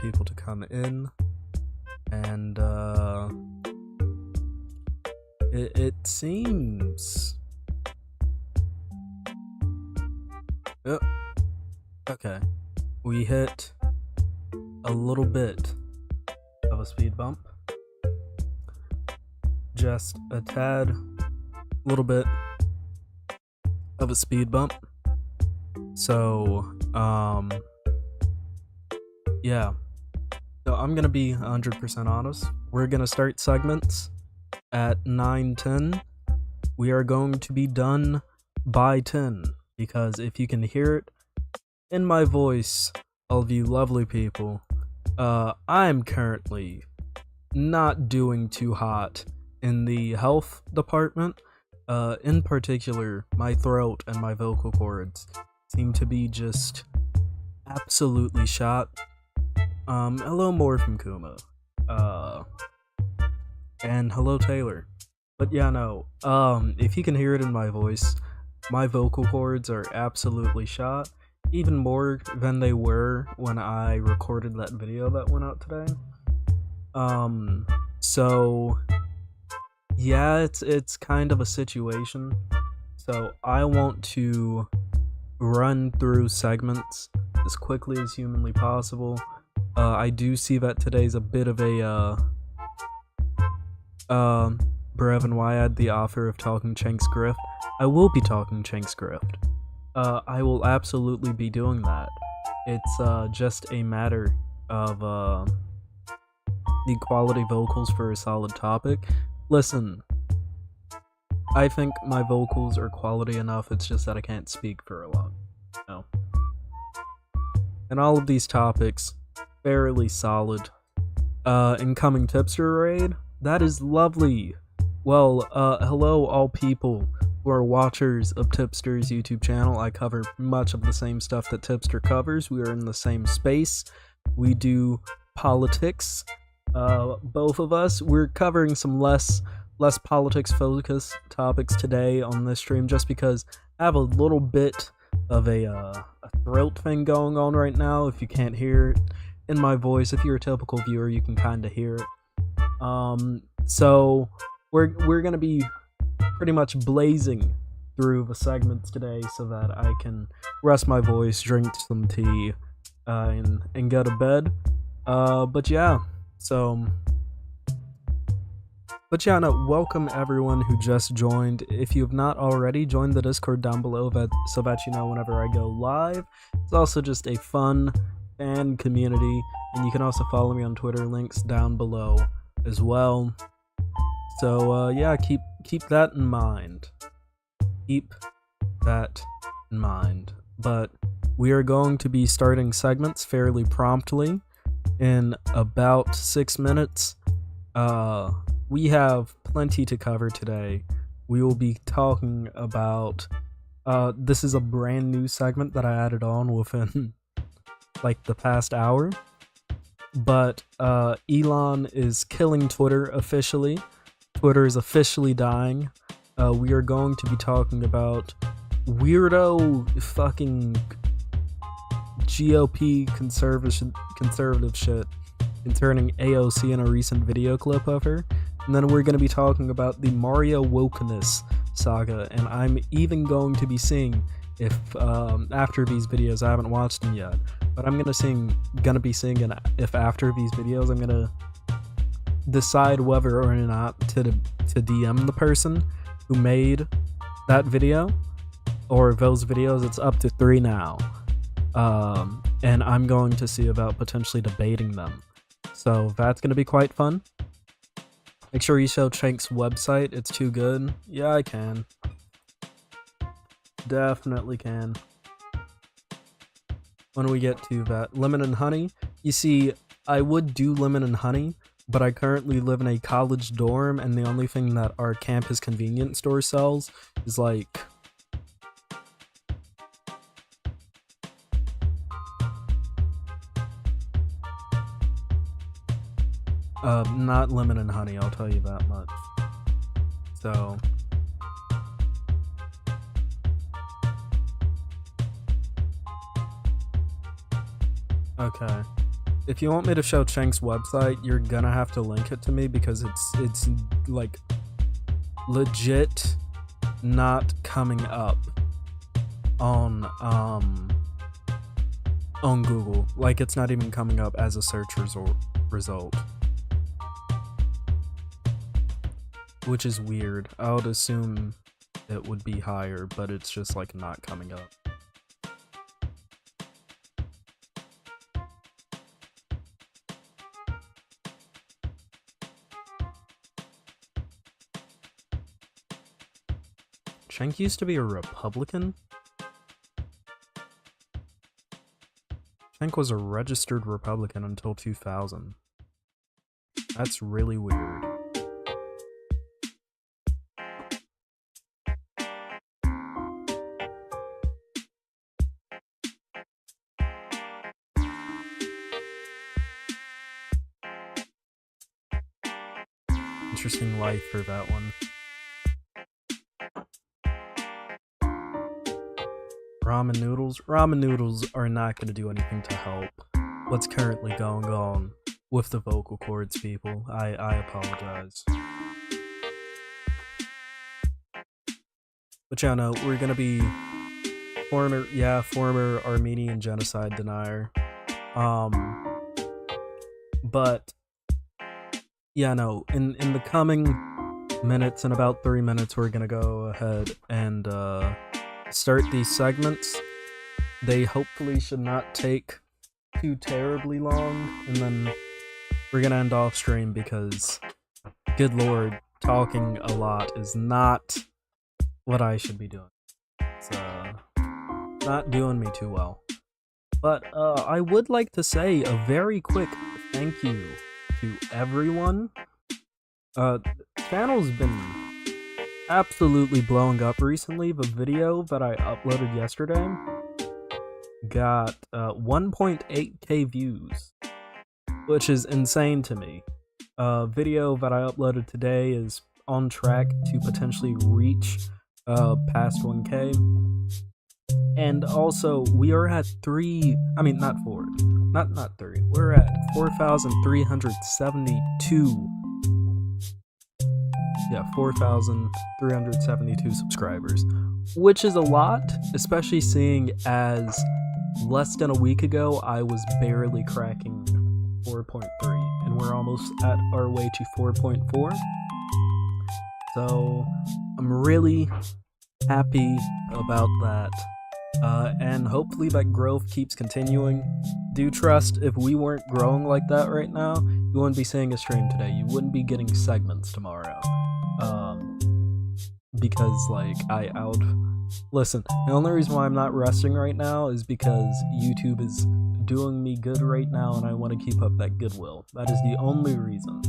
people to come in, and it seems. Oh, okay, we hit a little bit of a speed bump, just a tad, little bit of a speed bump. So yeah, so I'm gonna be 100% honest. We're gonna start segments at 9:10. We are going to be done by 10, because if you can hear it in my voice, all of you lovely people, I'm currently not doing too hot in the health department. In particular, my throat and my vocal cords seem to be just absolutely shot. Hello more from Kuma. And hello Taylor. But yeah, no, if you can hear it in my voice, my vocal cords are absolutely shot, even more than they were when I recorded that video that went out today. So yeah, it's kind of a situation. So I want to run through segments as quickly as humanly possible. I do see that today's a bit of a Brevin Wyad, the author of Talking CENK's Grift. I will be talking CENK's Grift. I will absolutely be doing that. It's just a matter of the quality vocals for a solid topic. Listen, I think my vocals are quality enough, it's just that I can't speak for long. No. And all of these topics, fairly solid. Incoming tipster raid? That is lovely. Well, hello all people who are watchers of Tipster's YouTube channel. I cover much of the same stuff that Tipster covers. We are in the same space. We do politics. Both of us. We're covering some less politics focused topics today on this stream, just because I have a little bit of a throat thing going on right now. If you can't hear it in my voice, if you're a typical viewer, you can kind of hear it. So we're gonna be pretty much blazing through the segments today so that I can rest my voice, drink some tea, and go to bed. But yeah, no, welcome everyone who just joined. If you have not already, join the Discord down below so that you know whenever I go live. It's also just a fun fan community, and you can also follow me on Twitter, links down below as well. So yeah, keep that in mind. Keep that in mind. But we are going to be starting segments fairly promptly in about 6 minutes. We have plenty to cover today. We will be talking about, this is a brand new segment that I added on within like the past hour. But Elon is killing Twitter officially. Twitter is officially dying. We are going to be talking about weirdo fucking GOP conservative shit concerning AOC in a recent video clip of her. And then we're going to be talking about the Mario Wokeness saga, and I'm even going to be seeing if after these videos, I haven't watched them yet, but I'm gonna be seeing if after these videos I'm gonna decide whether or not to DM the person who made that video or those videos. It's up to 3 now, and I'm going to see about potentially debating them. So that's gonna be quite fun. Make sure you show CENK's website. It's too good. Yeah, I can. Definitely can. When we get to that. Lemon and honey. You see, I would do lemon and honey, but I currently live in a college dorm, and the only thing that our campus convenience store sells is like not lemon and honey, I'll tell you that much. So okay. if you want me to show Chenk's website, you're gonna have to link it to me because it's like legit not coming up on Google. Like, it's not even coming up as a search result, which is weird. I would assume it would be higher, but it's just like not coming up. Cenk used to be a Republican? Cenk was a registered Republican until 2000. That's really weird. Interesting life for that one. Ramen noodles? Ramen noodles are not going to do anything to help what's currently going on with the vocal cords, people. I apologize. But yeah, no, we're going to be former Armenian genocide denier. But yeah, no, in the coming minutes, in about 3 minutes, we're going to go ahead and start these segments. They hopefully should not take too terribly long, and then we're gonna end off stream because, good lord, talking a lot is not what I should be doing. It's not doing me too well. But I would like to say a very quick thank you to everyone. Channel's been absolutely blowing up recently. The video that I uploaded yesterday got 1.8k views, which is insane to me. Video that I uploaded today is on track to potentially reach past 1k. And also, we are at not 3. We're at 4,372. Yeah, 4,372 subscribers, which is a lot, especially seeing as less than a week ago I was barely cracking 4.3, and we're almost at our way to 4.4. So I'm really happy about that, and hopefully that growth keeps continuing. Do trust, if we weren't growing like that right now, you wouldn't be seeing a stream today. You wouldn't be getting segments tomorrow. Because like I would listen, the only reason why I'm not resting right now is because YouTube is doing me good right now and I want to keep up that goodwill. That is the only reason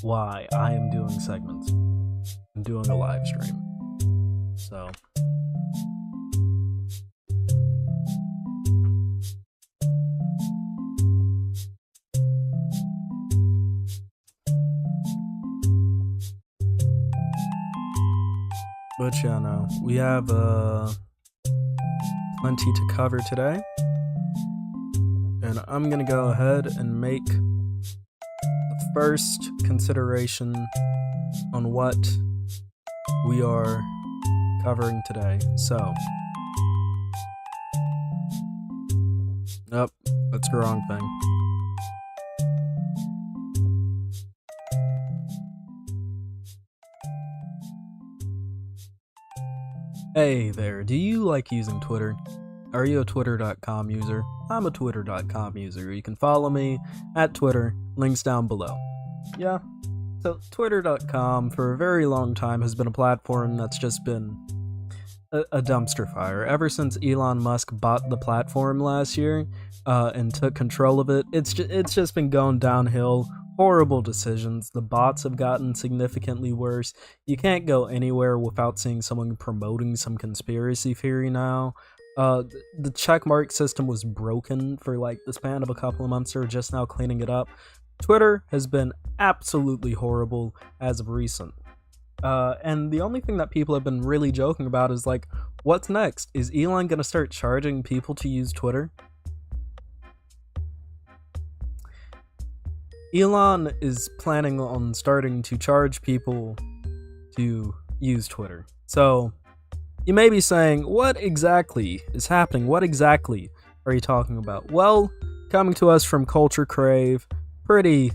why I am doing segments and doing a live stream. So but yeah, no, we have plenty to cover today, and I'm gonna go ahead and make the first consideration on what we are covering today. So, nope, that's the wrong thing. Hey there, do you like using Twitter? Are you a Twitter.com user? I'm a Twitter.com user. You can follow me at Twitter, links down below. Yeah, so Twitter.com for a very long time has been a platform that's just been a dumpster fire. Ever since Elon Musk bought the platform last year and took control of it, it's just been going downhill. Horrible decisions. The bots have gotten significantly worse. You can't go anywhere without seeing someone promoting some conspiracy theory now. The checkmark system was broken for like the span of a couple of months. They're just now cleaning it up. Twitter has been absolutely horrible as of recent. And the only thing that people have been really joking about is like, what's next? Is Elon gonna start charging people to use Twitter? Elon is planning on starting to charge people to use Twitter. So you may be saying, what exactly is happening? What exactly are you talking about? Well, coming to us from Culture Crave, pretty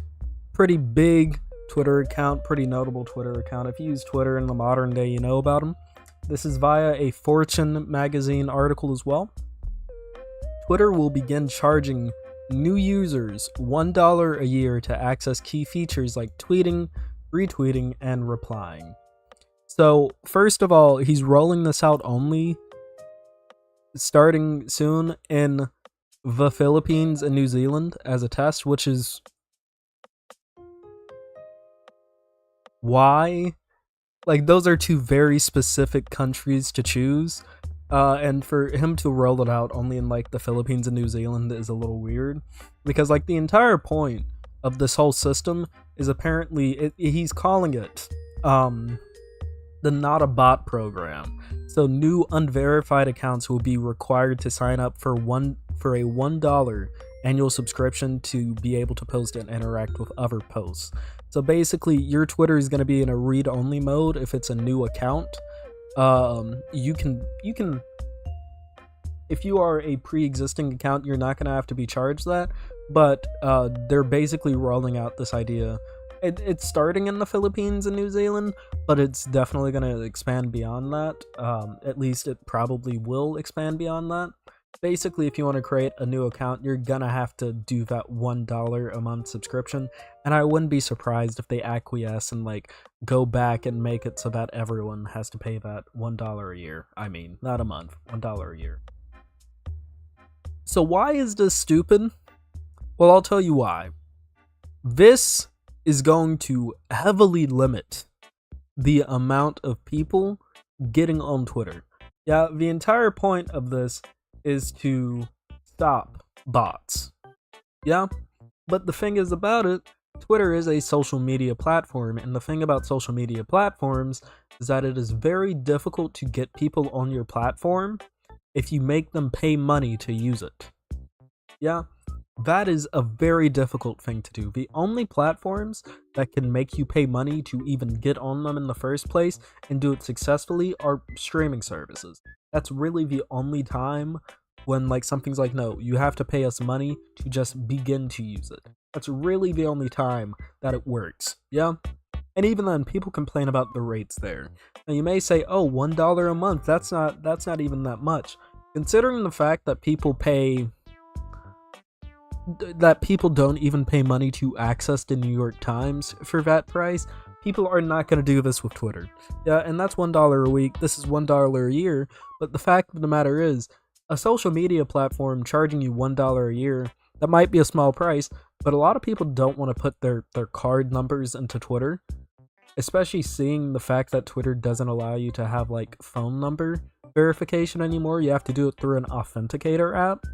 big Twitter account, pretty notable Twitter account. If you use Twitter in the modern day, you know about him. This is via a Fortune magazine article as well. Twitter will begin charging new users $1 a year to access key features like tweeting, retweeting, and replying. So, first of all, he's rolling this out only starting soon in the Philippines and New Zealand as a test, which is why, like, those are two very specific countries to choose. And for him to roll it out only in like the Philippines and New Zealand is a little weird, because like the entire point of this whole system is apparently he's calling it the Not a Bot program. So new unverified accounts will be required to sign up for a $1 annual subscription to be able to post and interact with other posts. So basically, your Twitter is going to be in a read-only mode if it's a new account. You can if you are a pre-existing account, you're not going to have to be charged that, but they're basically rolling out this idea. It's starting in the Philippines and New Zealand, but it's definitely going to expand beyond that. At least it probably will expand beyond that. Basically, if you want to create a new account, you're gonna have to do that $1 a month subscription, and I wouldn't be surprised if they acquiesce and like go back and make it so that everyone has to pay that $1 a year. I mean, not a month, $1 a year. So why is this stupid? Well, I'll tell you why. This is going to heavily limit the amount of people getting on Twitter. Yeah, the entire point of this is to stop bots. Yeah? But the thing is about it, Twitter is a social media platform, and the thing about social media platforms is that it is very difficult to get people on your platform if you make them pay money to use it. Yeah? That is a very difficult thing to do. The only platforms that can make you pay money to even get on them in the first place and do it successfully are streaming services. That's really the only time when like something's like, no, you have to pay us money to just begin to use it. That's really the only time that it works. Yeah? And even then, people complain about the rates there. Now you may say, oh, $1 a month, that's not even that much. Considering the fact that people don't even pay money to access the New York Times for that price, people are not going to do this with Twitter. Yeah, and that's $1 a week. This is $1 a year. But the fact of the matter is, a social media platform charging you $1 a year, that might be a small price, but a lot of people don't want to put their card numbers into Twitter, especially seeing the fact that Twitter doesn't allow you to have like phone number verification anymore. You have to do it through an authenticator app.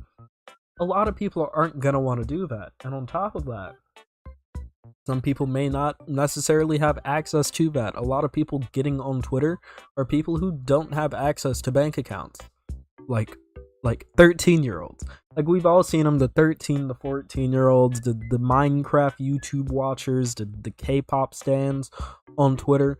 A lot of people aren't going to want to do that. And on top of that, some people may not necessarily have access to that. A lot of people getting on Twitter are people who don't have access to bank accounts. Like 13-year-olds. Like, we've all seen them, the 13, the 14-year-olds, the Minecraft YouTube watchers, the K-pop stans on Twitter.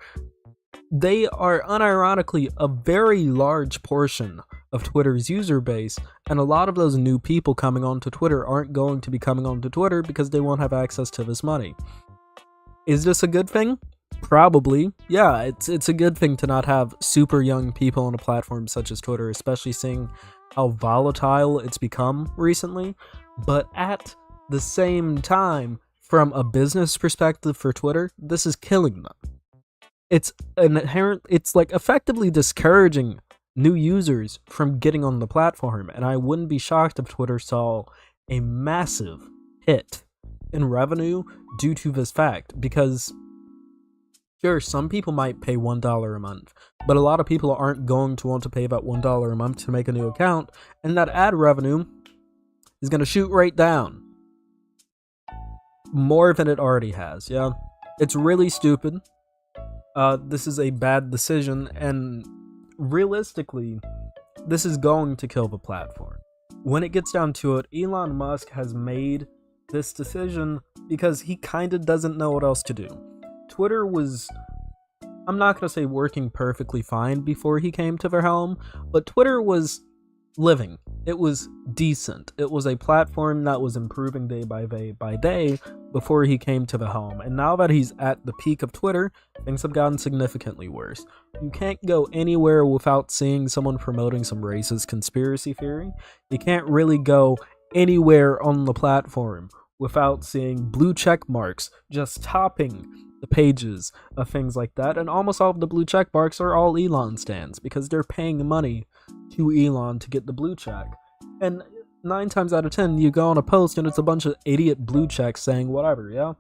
They are unironically a very large portion of Twitter's user base, and a lot of those new people coming onto Twitter aren't going to be coming onto Twitter because they won't have access to this money. Is this a good thing? Probably. Yeah, it's a good thing to not have super young people on a platform such as Twitter, especially seeing how volatile it's become recently. But at the same time, from a business perspective for Twitter, this is killing them. It's like effectively discouraging new users from getting on the platform, and I wouldn't be shocked if Twitter saw a massive hit in revenue due to this fact, because sure, some people might pay $1 a month, but a lot of people aren't going to want to pay that $1 a month to make a new account, and that ad revenue is going to shoot right down. More than it already has, yeah? It's really stupid. This is a bad decision, and realistically, this is going to kill the platform. When it gets down to it, Elon Musk has made this decision because he kind of doesn't know what else to do. Twitter was, I'm not going to say working perfectly fine before he came to the helm, but Twitter was living. It was decent. It was a platform that was improving day by day before he came to the helm. And now that he's at the peak of Twitter, things have gotten significantly worse. You can't go anywhere without seeing someone promoting some racist conspiracy theory. You can't really go anywhere on the platform without seeing blue check marks just topping the pages of things like that. And almost all of the blue check marks are all Elon stands because they're paying money to Elon to get the blue check. And 9 times out of 10, you go on a post and it's a bunch of idiot blue checks saying whatever, yeah?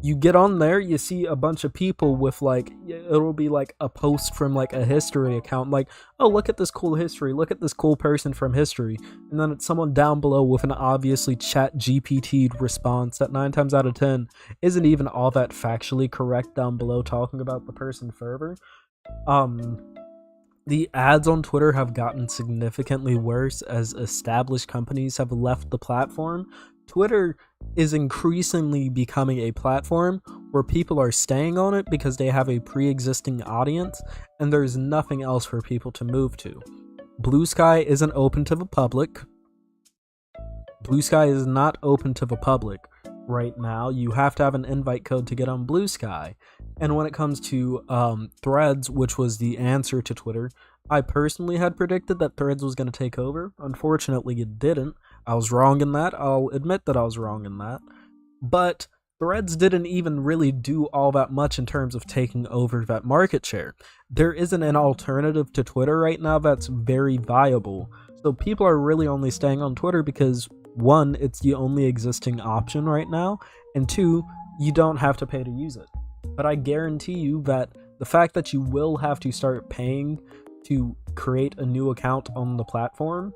You get on there, you see a bunch of people with like, it'll be like a post from like a history account, like, oh, look at this cool history, look at this cool person from history. And then it's someone down below with an obviously chat GPT'd response that 9 times out of 10 isn't even all that factually correct down below talking about the person further. The ads on Twitter have gotten significantly worse as established companies have left the platform. Twitter is increasingly becoming a platform where people are staying on it because they have a pre-existing audience and there's nothing else for people to move to. Blue Sky isn't open to the public. Blue Sky is not open to the public right now. You have to have an invite code to get on Blue Sky. And when it comes to Threads, which was the answer to Twitter, I personally had predicted that Threads was going to take over. Unfortunately, it didn't. I was wrong in that. I'll admit that I was wrong in that. But Threads didn't even really do all that much in terms of taking over that market share. There isn't an alternative to Twitter right now that's very viable. So people are really only staying on Twitter because, one, it's the only existing option right now, and two, you don't have to pay to use it. But I guarantee you that the fact that you will have to start paying to create a new account on the platform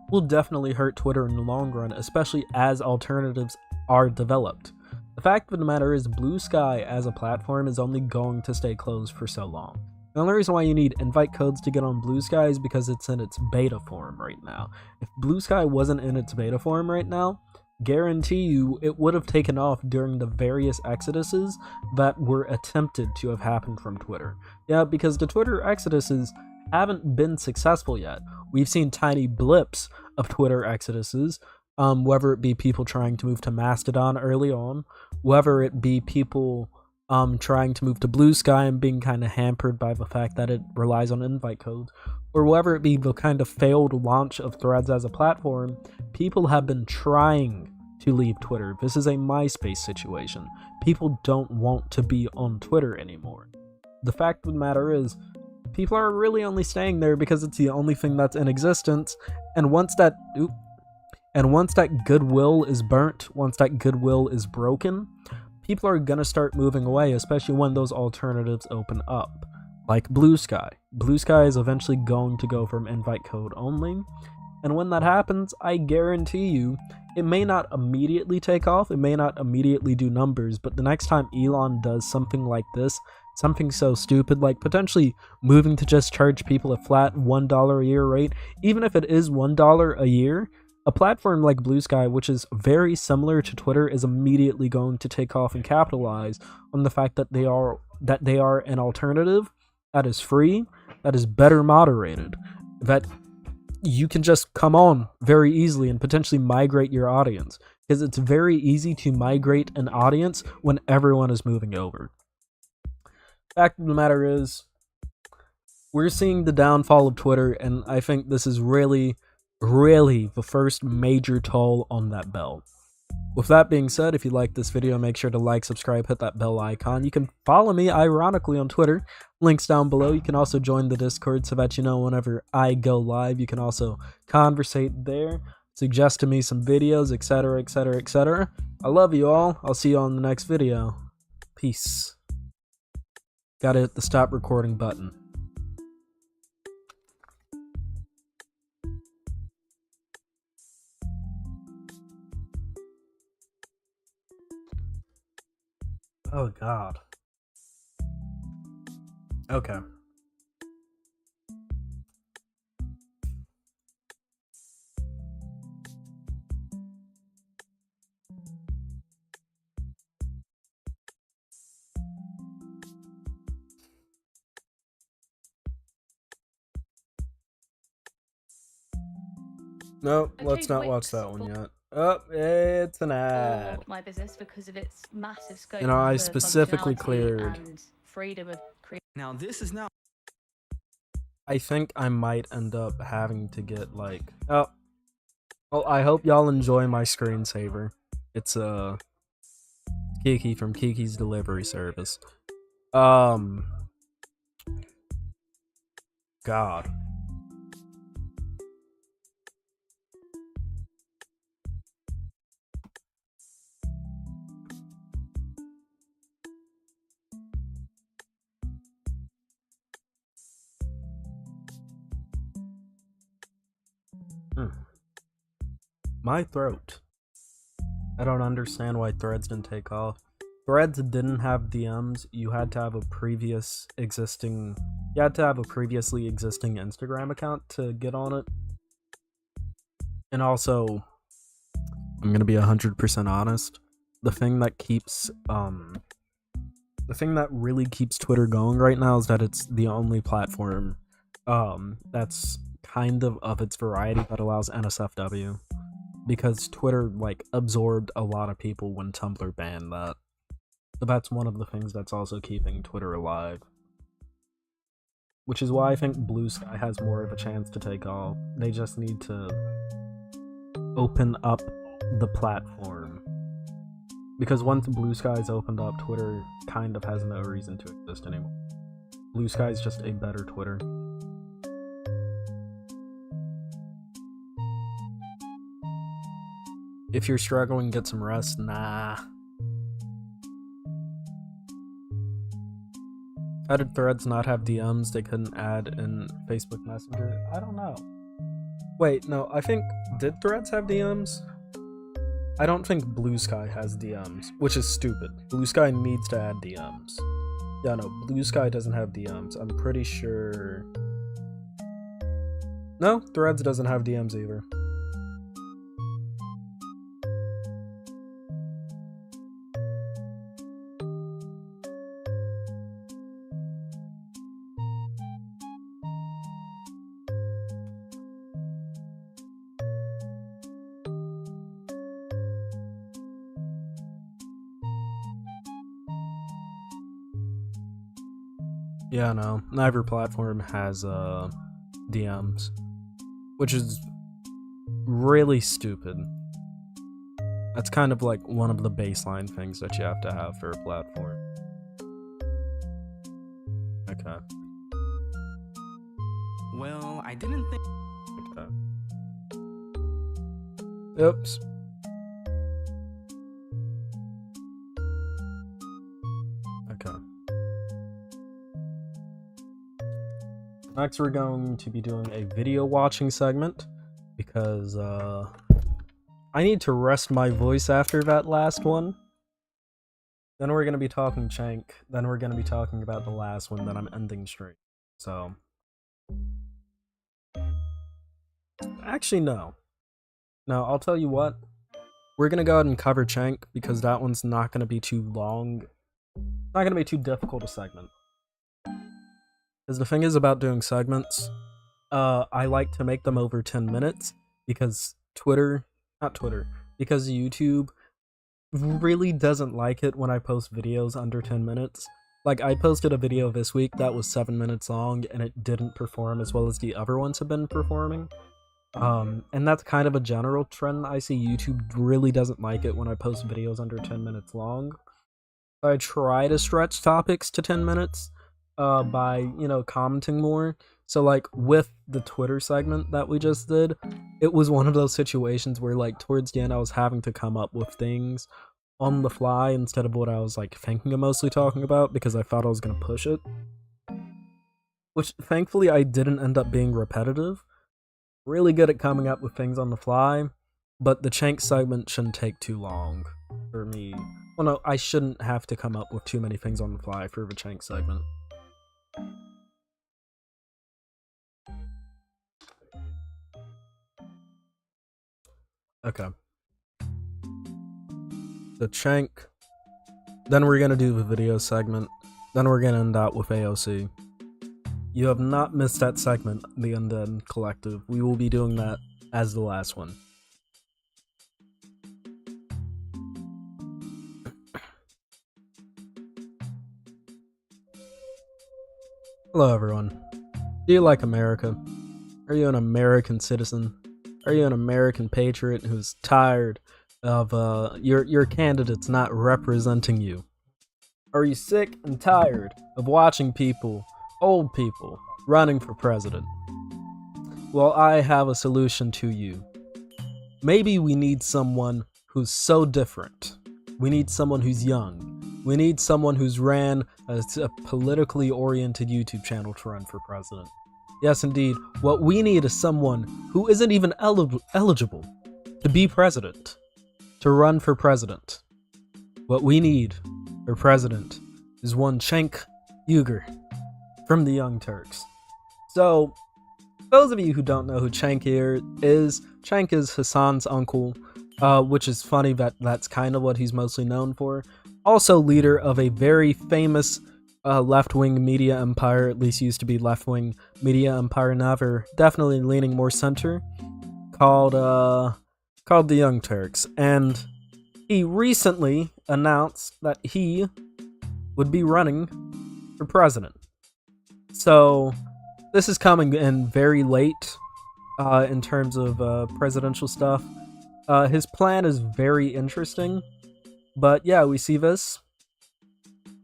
will definitely hurt Twitter in the long run, especially as alternatives are developed. The fact of the matter is, Blue Sky as a platform is only going to stay closed for so long. The only reason why you need invite codes to get on Blue Sky is because it's in its beta form right now. If Blue Sky wasn't in its beta form right now, guarantee you it would have taken off during the various exoduses that were attempted to have happened from Twitter. Yeah, because the Twitter exoduses haven't been successful yet. We've seen tiny blips of Twitter exoduses, whether it be people trying to move to Mastodon early on, whether it be people trying to move to Blue Sky and being kind of hampered by the fact that it relies on invite codes, or whether it be the kind of failed launch of Threads as a platform. People have been trying to leave Twitter. This is a MySpace situation. People don't want to be on Twitter anymore. The fact of the matter is, people are really only staying there because it's the only thing that's in existence, and once that goodwill is burnt, once that goodwill is broken, people are gonna start moving away, especially when those alternatives open up, like Blue Sky. Blue Sky is eventually going to go from invite code only, and when that happens, I guarantee you, it may not immediately take off, it may not immediately do numbers, but the next time Elon does something like this, something so stupid, like potentially moving to just charge people a flat $1 a year rate, even if it is $1 a year, a platform like Blue Sky, which is very similar to Twitter, is immediately going to take off and capitalize on the fact that they are an alternative that is free, that is better moderated, that you can just come on very easily and potentially migrate your audience, because it's very easy to migrate an audience when everyone is moving over. Fact of the matter is, we're seeing the downfall of Twitter, and I think this is really the first major toll on that bell. With that being said, if you like this video, make sure to like, subscribe, hit that bell icon. You can follow me, ironically, on Twitter. Links down below. You can also join the Discord so that you know whenever I go live. You can also conversate there, suggest to me some videos, etc, etc, etc. I love you all. I'll see you on the next video. Peace. Gotta hit the stop recording button. Oh god. Okay. Nope, let's not watch that one yet. Oh, it's an ad. My business because of its massive scope. You know, I specifically cleared. And freedom of creation. Now this is now. I think I might end up having to get like. Oh, well, I hope y'all enjoy my screensaver. It's Kiki from Kiki's Delivery Service. God. My throat. I don't understand why Threads didn't take off. Threads didn't have DMs. You had to have a previously existing Instagram account to get on it. And also, I'm gonna be 100% honest. The thing that really keeps Twitter going right now is that it's the only platform that's kind of its variety that allows NSFW. Because Twitter, like, absorbed a lot of people when Tumblr banned that. So that's one of the things that's also keeping Twitter alive. Which is why I think Blue Sky has more of a chance to take off. They just need to open up the platform. Because once Blue Sky's opened up, Twitter kind of has no reason to exist anymore. Blue Sky's just a better Twitter. If you're struggling, get some rest. Nah. How did Threads not have DMs they couldn't add in Facebook Messenger? I don't know. Wait, no, I think... Did Threads have DMs? I don't think Blue Sky has DMs, which is stupid. Blue Sky needs to add DMs. Yeah, no, Blue Sky doesn't have DMs. I'm pretty sure... No, Threads doesn't have DMs either. Yeah, no, neither platform has DMs, which is really stupid. That's kind of like one of the baseline things that you have to have for a platform. Okay. Well, I didn't think. Okay. Oops. Okay. Next, we're going to be doing a video watching segment because I need to rest my voice after that last one. Then we're going to be talking CENK. Then we're going to be talking about the last one that I'm ending stream. So, actually, no. No, I'll tell you what. We're going to go ahead and cover CENK because that one's not going to be too long. It's not going to be too difficult a segment. Because the thing is about doing segments, I like to make them over 10 minutes because because YouTube really doesn't like it when I post videos under 10 minutes. Like, I posted a video this week that was 7 minutes long and it didn't perform as well as the other ones have been performing. And that's kind of a general trend I see. YouTube really doesn't like it when I post videos under 10 minutes long. I try to stretch topics to 10 minutes. By, you know, commenting more. So, like, with the Twitter segment that we just did, it was one of those situations where, like, towards the end I was having to come up with things on the fly instead of what I was, like, thinking of mostly talking about because I thought I was gonna push it. Which, thankfully, I didn't end up being repetitive. Really good at coming up with things on the fly, but the CENK segment shouldn't take too long for me. Well, no, I shouldn't have to come up with too many things on the fly for the CENK segment. Okay. So CENK. Then we're gonna do the video segment. Then we're gonna end out with AOC. You have not missed that segment, the Undead Collective. We will be doing that as the last one. Hello, everyone. Do you like America? Are you an American citizen? Are you an American patriot who's tired of your candidates not representing you? Are you sick and tired of watching people, old people, running for president? Well, I have a solution to you. Maybe we need someone who's so different. We need someone who's young. We need someone who's ran a politically oriented YouTube channel to run for president. Yes, indeed. What we need is someone who isn't even eligible to be president, to run for president. What we need for president is one CENK Uyghur from the Young Turks. So, those of you who don't know who CENK is, CENK is Hassan's uncle, which is funny that that's kind of what he's mostly known for. Also leader of a very famous left-wing media empire, at least used to be left-wing media empire, now they're definitely leaning more center, called the Young Turks. And he recently announced that he would be running for president. So this is coming in very late in terms of presidential stuff. His plan is very interesting. But yeah, we see this.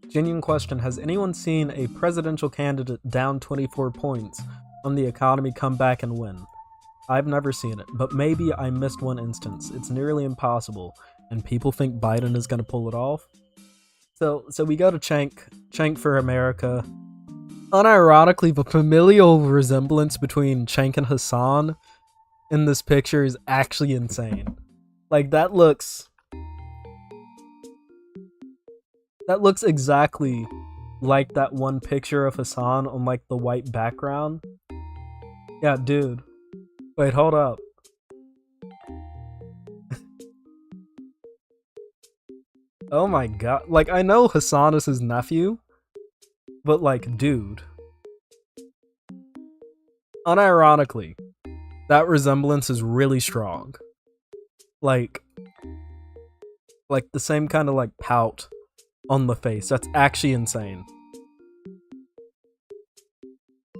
Genuine question, has anyone seen a presidential candidate down 24 points on the economy come back and win? I've never seen it, but maybe I missed one instance. It's nearly impossible, and people think Biden is going to pull it off. So we go to CENK for America. Unironically, the familial resemblance between CENK and Hassan in this picture is actually insane. Like, that looks exactly like that one picture of Hassan on like the white background. Yeah, dude. Wait, hold up. Oh my god. Like, I know Hassan is his nephew, but like, dude. Unironically, that resemblance is really strong. Like the same kind of like pout on the face. That's actually insane.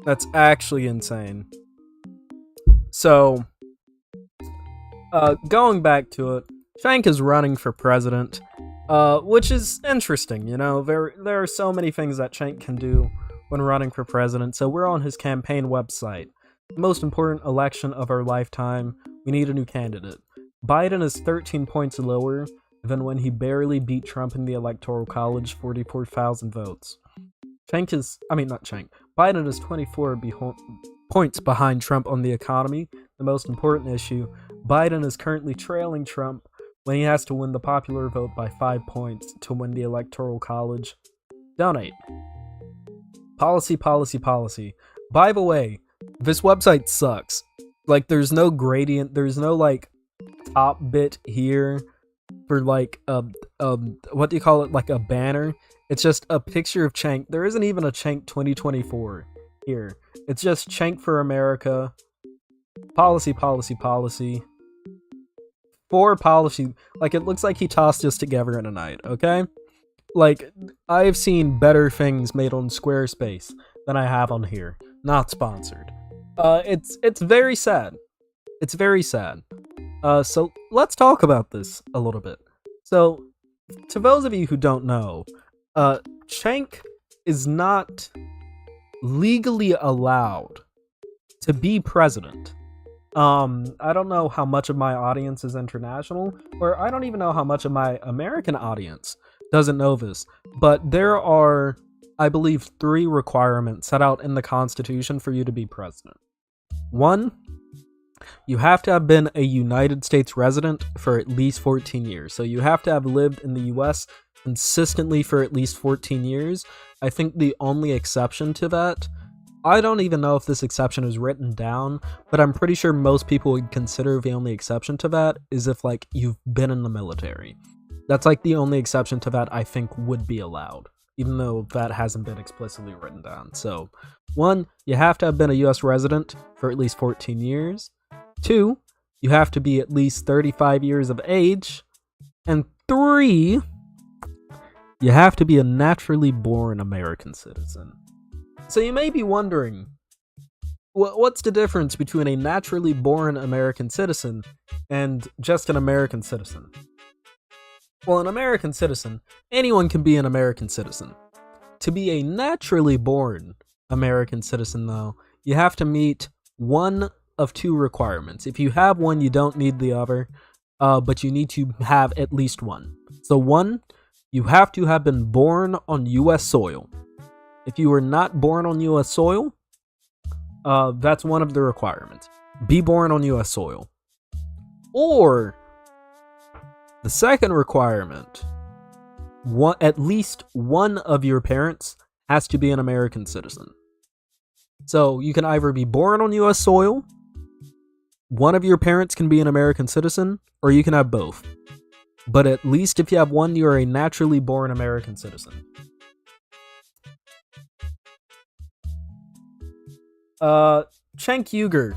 That's actually insane. So, going back to it, CENK is running for president, which is interesting, you know. There are so many things that CENK can do when running for president, so we're on his campaign website. The most important election of our lifetime, we need a new candidate. Biden is 13 points lower than when he barely beat Trump in the Electoral College, 44,000 votes. Biden is 24 points behind Trump on the economy, the most important issue. Biden is currently trailing Trump when he has to win the popular vote by 5 points to win the Electoral College. Donate. Policy. By the way, this website sucks. Like, there's no gradient, there's no, like, top bit here for like what do you call it, like a banner. It's just a picture of CENK. There isn't even a CENK 2024 here. It's just CENK for America. Policy. For policy, like, it looks like he tossed us together in a night, okay? Like, I've seen better things made on Squarespace than I have on here. Not sponsored. It's very sad. It's very sad. So let's talk about this a little bit. So, to those of you who don't know, CENK is not legally allowed to be president. I don't know how much of my audience is international, or I don't even know how much of my American audience doesn't know this, but there are, I believe, 3 requirements set out in the Constitution for you to be president. 1, you have to have been a United States resident for at least 14 years. So you have to have lived in the US consistently for at least 14 years. I think the only exception to that, I don't even know if this exception is written down, but I'm pretty sure most people would consider the only exception to that is if, like, you've been in the military. That's, like, the only exception to that I think would be allowed, even though that hasn't been explicitly written down. So, 1, you have to have been a US resident for at least 14 years. 2, you have to be at least 35 years of age. And 3, you have to be a naturally born American citizen. So you may be wondering, what's the difference between a naturally born American citizen and just an American citizen? Well, an American citizen, anyone can be an American citizen. To be a naturally born American citizen, though, you have to meet one of 2 requirements. If you have one, you don't need the other, but you need to have at least one. So 1, you have to have been born on U.S. soil. If you were not born on U.S. soil, that's one of the requirements. Be born on U.S. soil. Or, the second requirement, at least one of your parents has to be an American citizen. So you can either be born on U.S. soil, one of your parents can be an American citizen, or you can have both. But at least if you have one, you're a naturally born American citizen. Cenk Uygur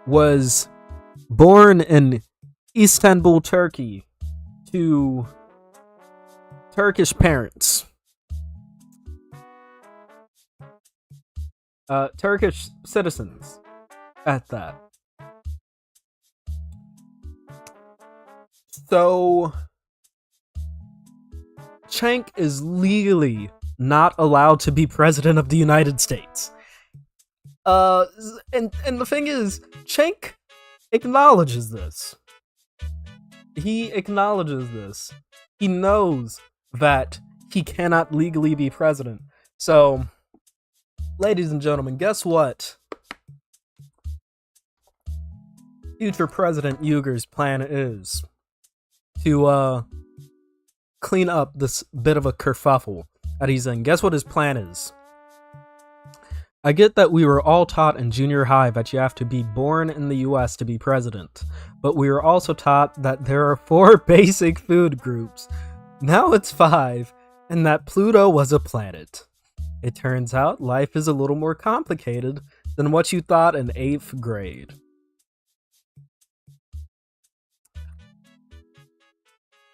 was born in Istanbul, Turkey, to Turkish parents. Turkish citizens, at that. So, Cenk is legally not allowed to be president of the United States. And the thing is, Cenk acknowledges this. He acknowledges this. He knows that he cannot legally be president. So, ladies and gentlemen, guess what? Future President Uyghur's plan is to clean up this bit of a kerfuffle that he's in. Guess what his plan is? I get that we were all taught in junior high that you have to be born in the US to be president, but we were also taught that there are 4 basic food groups. Now it's 5, and that Pluto was a planet. It turns out life is a little more complicated than what you thought in 8th grade.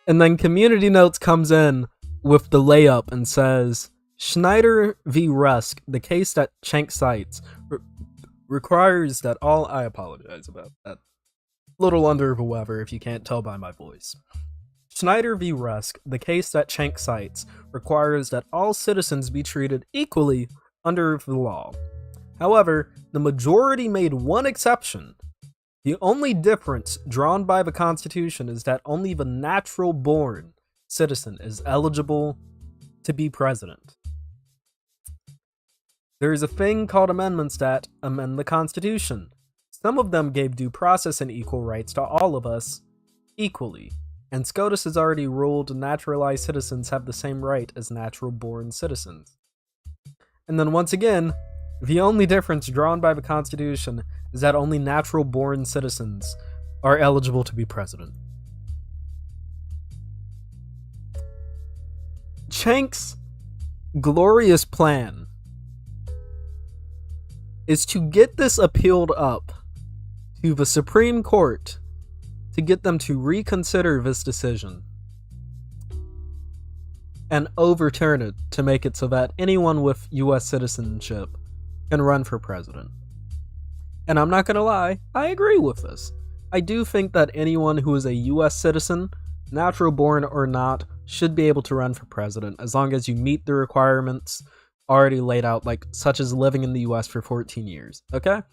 And then Community Notes comes in with the layup and says, Schneider v. Rusk, the case that Cenk cites, requires that all... I apologize about that. Little under the weather if you can't tell by my voice. Schneider v. Rusk, the case that Cenk cites, requires that all citizens be treated equally under the law. However, the majority made one exception. The only difference drawn by the Constitution is that only the natural-born citizen is eligible to be president. There is a thing called amendments that amend the Constitution. Some of them gave due process and equal rights to all of us equally, and SCOTUS has already ruled naturalized citizens have the same right as natural-born citizens. And then once again, the only difference drawn by the Constitution is that only natural-born citizens are eligible to be president. Cenk's glorious plan is to get this appealed up to the Supreme Court to get them to reconsider this decision and overturn it to make it so that anyone with US citizenship can run for president. And I'm not gonna lie, I agree with this. I do think that anyone who is a US citizen, natural born or not, should be able to run for president as long as you meet the requirements already laid out, like such as living in the US for 14 years, okay?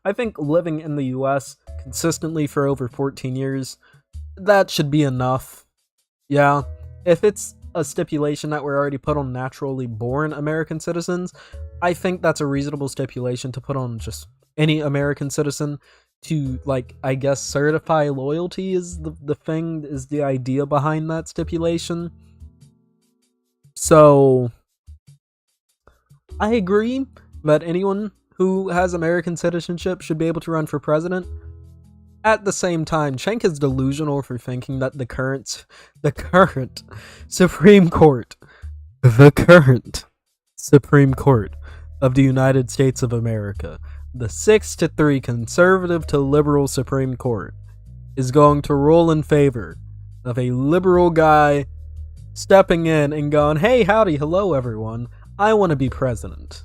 I think living in the US consistently for over 14 years, that should be enough. Yeah, if it's a stipulation that we're already put on naturally born American citizens, I think that's a reasonable stipulation to put on just any American citizen to, like, I guess certify loyalty is the thing, is the idea behind that stipulation. So I agree that anyone who has American citizenship should be able to run for president. At the same time, Cenk is delusional for thinking that the current Supreme Court of the United States of America, the 6-3 conservative to liberal Supreme Court, is going to rule in favor of a liberal guy stepping in and going, hey, howdy, hello, everyone. I want to be president.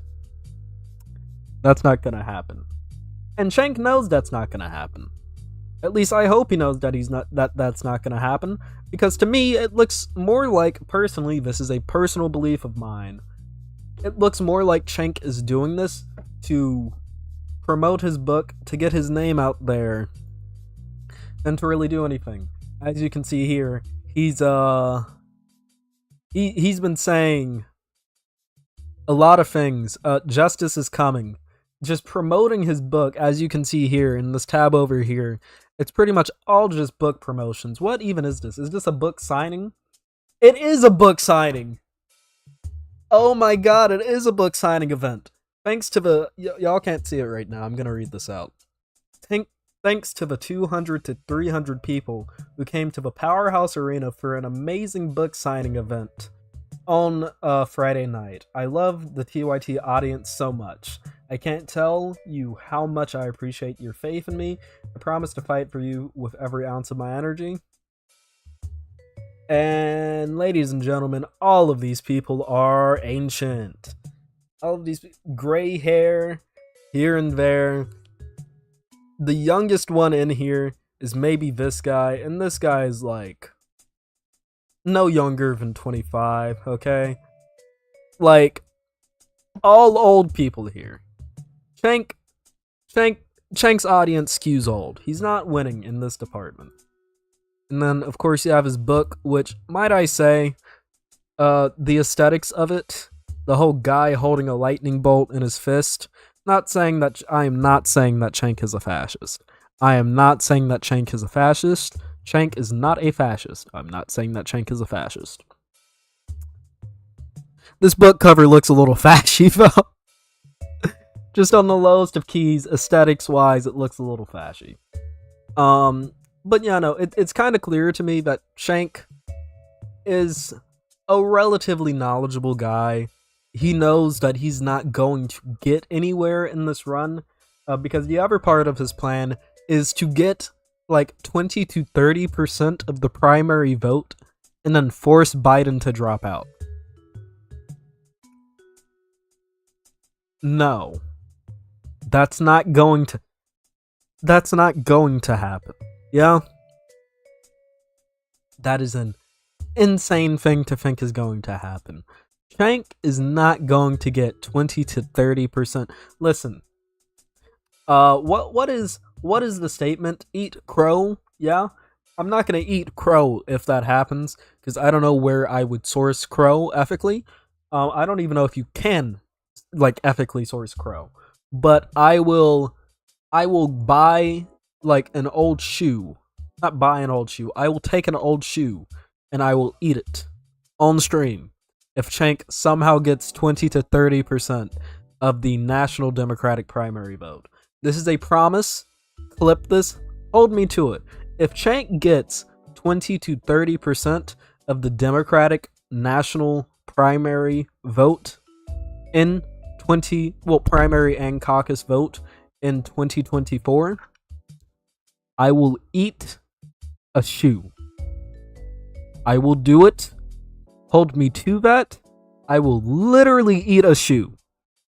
That's not going to happen. And CENK knows that's not going to happen. At least I hope he knows that that's not going to happen, because to me it looks more like, personally, this is a personal belief of mine, it looks more like CENK is doing this to promote his book, to get his name out there, than to really do anything. As you can see here, he's been saying a lot of things. Justice is coming. Just promoting his book, as you can see here in this tab over here. It's pretty much all just book promotions. What even is this? Is this a book signing? It is a book signing! Oh my god, it is a book signing event. Thanks to the... y'all can't see it right now, I'm gonna read this out. Thanks to the 200 to 300 people who came to the Powerhouse Arena for an amazing book signing event on Friday night. I love the TYT audience so much. I can't tell you how much I appreciate your faith in me. I promise to fight for you with every ounce of my energy. And ladies and gentlemen, all of these people are ancient. All of these gray hair here and there. The youngest one in here is maybe this guy, and this guy is like no younger than 25, okay? Like, all old people here. CENK's audience skews old. He's not winning in this department. And then, of course, you have his book, which, might I say, the aesthetics of it, the whole guy holding a lightning bolt in his fist, I am not saying that CENK is a fascist. I am not saying that CENK is a fascist. CENK is not a fascist. I'm not saying that CENK is a fascist. This book cover looks a little fashy, though. Just on the lowest of keys, aesthetics-wise, it looks a little fashy. But yeah, no, it's kind of clear to me that CENK is a relatively knowledgeable guy. He knows that he's not going to get anywhere in this run, because the other part of his plan is to get like 20 to 30% of the primary vote and then force Biden to drop out. No. That's not going to happen. Yeah? That is an insane thing to think is going to happen. CENK is not going to get 20 to 30%. Listen. What is the statement? Eat crow? Yeah? I'm not gonna eat crow if that happens, because I don't know where I would source crow ethically. I don't even know if you can like ethically source crow. But I will buy like an old shoe. Not buy an old shoe. I will take an old shoe and I will eat it on stream if CENK somehow gets 20 to 30% of the National Democratic primary vote. This is a promise. Clip this. Hold me to it. If CENK gets 20 to 30% of the Democratic National primary vote in primary and caucus vote in 2024, I will eat a shoe. I will do it. Hold me to that. I will literally eat a shoe.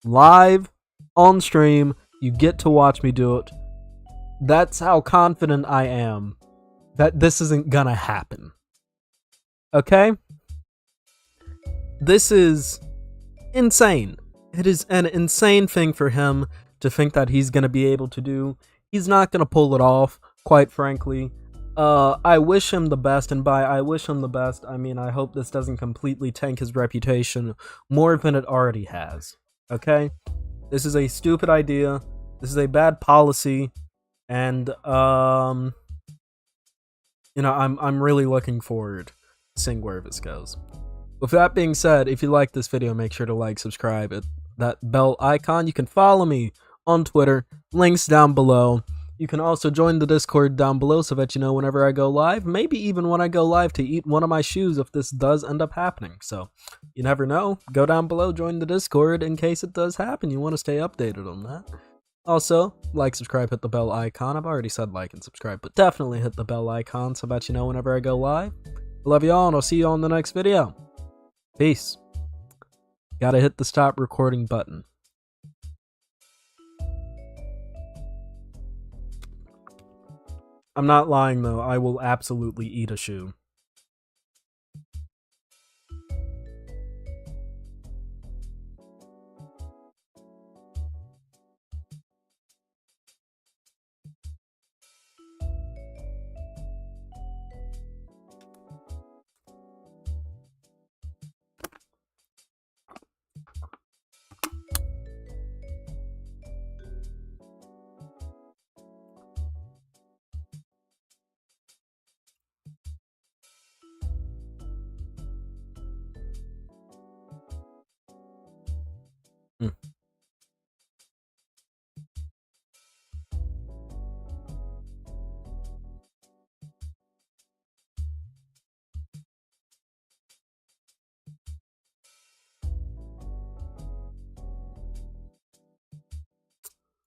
Live, on stream, you get to watch me do it. That's how confident I am that this isn't gonna happen. Okay? This is insane. It is an insane thing for him to think that he's gonna be able to do. He's not gonna pull it off, quite frankly. I wish him the best, and by I wish him the best, I mean I hope this doesn't completely tank his reputation more than it already has. Okay? This is a stupid idea. This is a bad policy, and I'm really looking forward to seeing where this goes. With that being said, if you like this video, make sure to like, subscribe, hit that bell icon. You can follow me on Twitter, links down below. You can also join the Discord down below so that you know whenever I go live, maybe even when I go live to eat one of my shoes if this does end up happening. So, you never know. Go down below, join the Discord in case it does happen. You want to stay updated on that. Also, like, subscribe, hit the bell icon. I've already said like and subscribe, but definitely hit the bell icon so that you know whenever I go live. I love y'all, and I'll see you all in the next video. Peace. Gotta hit the stop recording button. I'm not lying though, I will absolutely eat a shoe.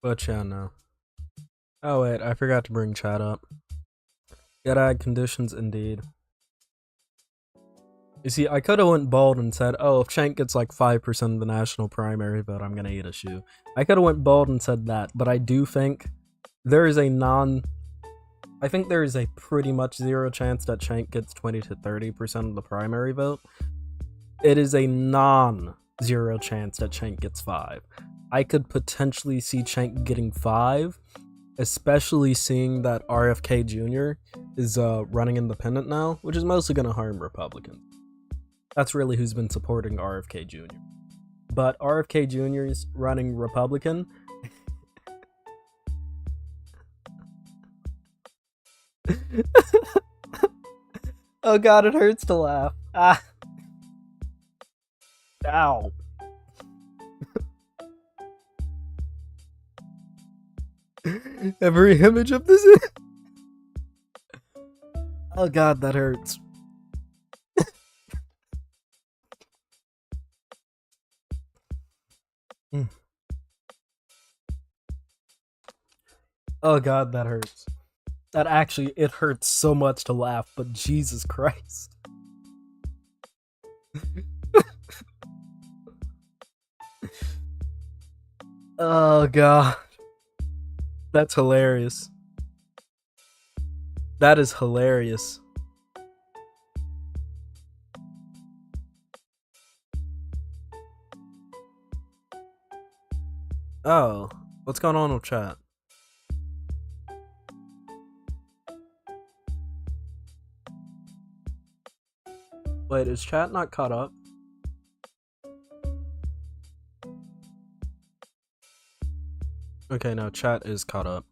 But yeah, no. Oh wait, I forgot to bring chat up. Gotta add conditions indeed. You see, I could've went bald and said, oh, if Cenk gets like 5% of the national primary vote, I'm gonna eat a shoe. I could've went bald and said that, but I do think there is a I think there is a pretty much 0 chance that Cenk gets 20 to 30% of the primary vote. It is a non-0 chance that Cenk gets 5. I could potentially see Cenk getting 5, especially seeing that RFK Jr. is running independent now, which is mostly going to harm Republicans. That's really who's been supporting RFK Jr. But RFK Jr. is running Republican. Oh god, it hurts to laugh. Ah. Ow. Every image of this. Oh god, that hurts. Oh god, that hurts. That actually, it hurts so much to laugh, but Jesus Christ. Oh god. That's hilarious. That is hilarious. Oh, what's going on with chat? Wait, is chat not caught up? Okay, no, chat is caught up.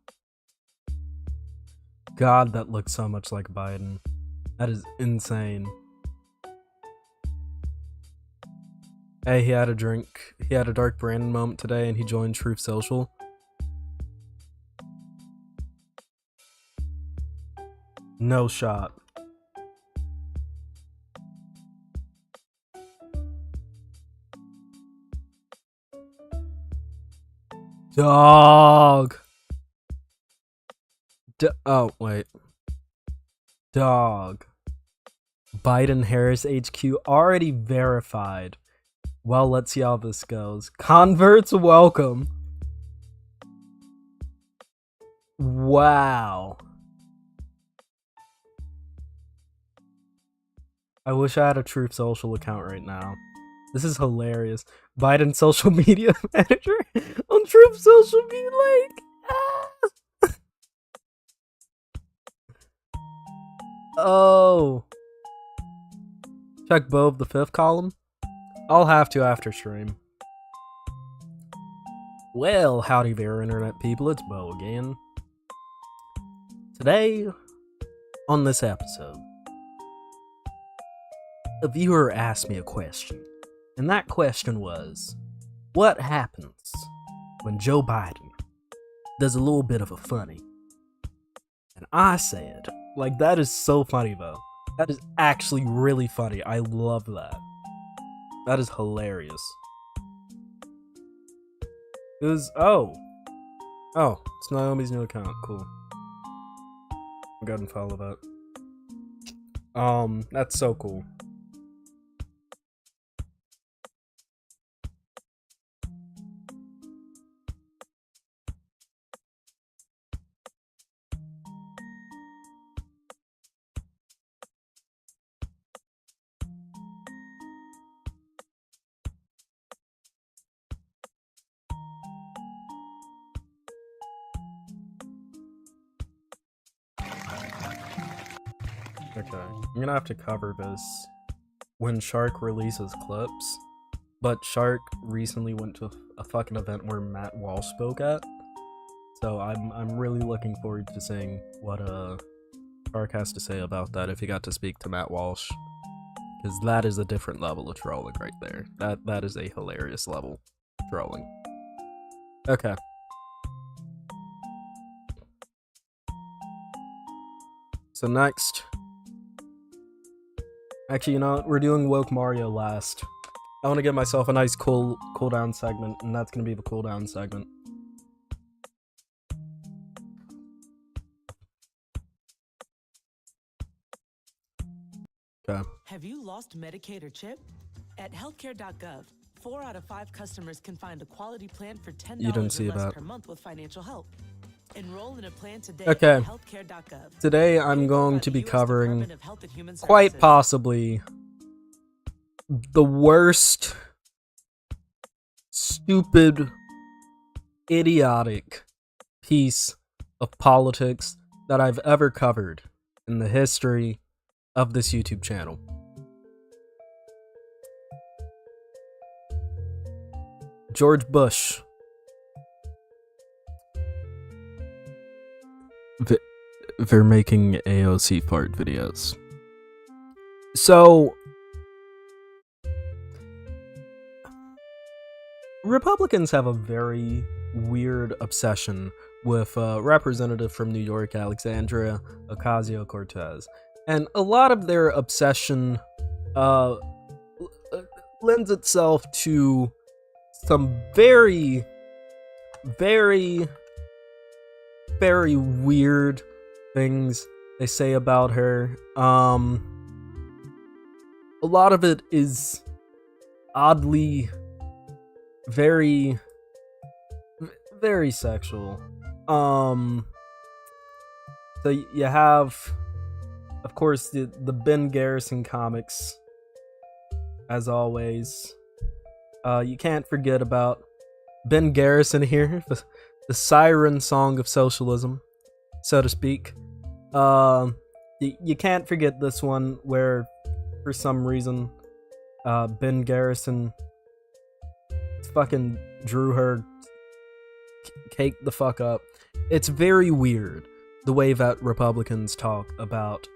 God, that looks so much like Biden. That is insane. Hey, he had a drink. He had a Dark Brandon moment today and he joined Truth Social. No shot. Dog. Oh, wait. Dog. Biden Harris HQ already verified. Well, let's see how this goes. Converts, welcome. Wow. I wish I had a Truth Social account right now. This is hilarious. Biden social media manager on Truth Social media, like, ah. Oh. Check Bo of the 5th column. I'll have to after stream. Well, howdy there, internet people. It's Bo again. Today, on this episode, a viewer asked me a question, and that question was, what happens when Joe Biden does a little bit of a funny? And I said, like, that is so funny, though. That is actually really funny. I love that. That is hilarious. Because, oh, Oh, it's Naomi's new account. Cool. Go ahead and follow that. That's so cool. Okay, I'm gonna have to cover this when Shark releases clips, but Shark recently went to a fucking event where Matt Walsh spoke at, so I'm really looking forward to seeing what Shark has to say about that if he got to speak to Matt Walsh, because that is a different level of trolling right there. That is a hilarious level of trolling. Okay. So next, actually, you know what? We're doing Woke Mario last. I want to give myself a nice cooldown segment, and that's gonna be the cooldown segment. Okay. Have you lost Medicaid or CHIP? At healthcare.gov, 4 out of 5 customers can find a quality plan for $10 You didn't or see less that. per month with financial help. Enroll in a plan today Okay. at healthcare.gov. Today I'm Paid for going by to the be US covering Department of Health and Human quite Services. possibly the worst, stupid, idiotic piece of politics that I've ever covered in the history of this YouTube channel. George Bush. They're making AOC fart videos. So, Republicans have a very weird obsession with Representative from New York, Alexandria Ocasio-Cortez. And a lot of their obsession lends itself to some very, very, very weird things they say about her. A lot of it is oddly very, very sexual. So you have, of course, the Ben Garrison comics, as always. You can't forget about Ben Garrison here, the siren song of socialism, so to speak. You can't forget this one where, for some reason, Ben Garrison fucking drew her cake the fuck up. It's very weird the way that Republicans talk about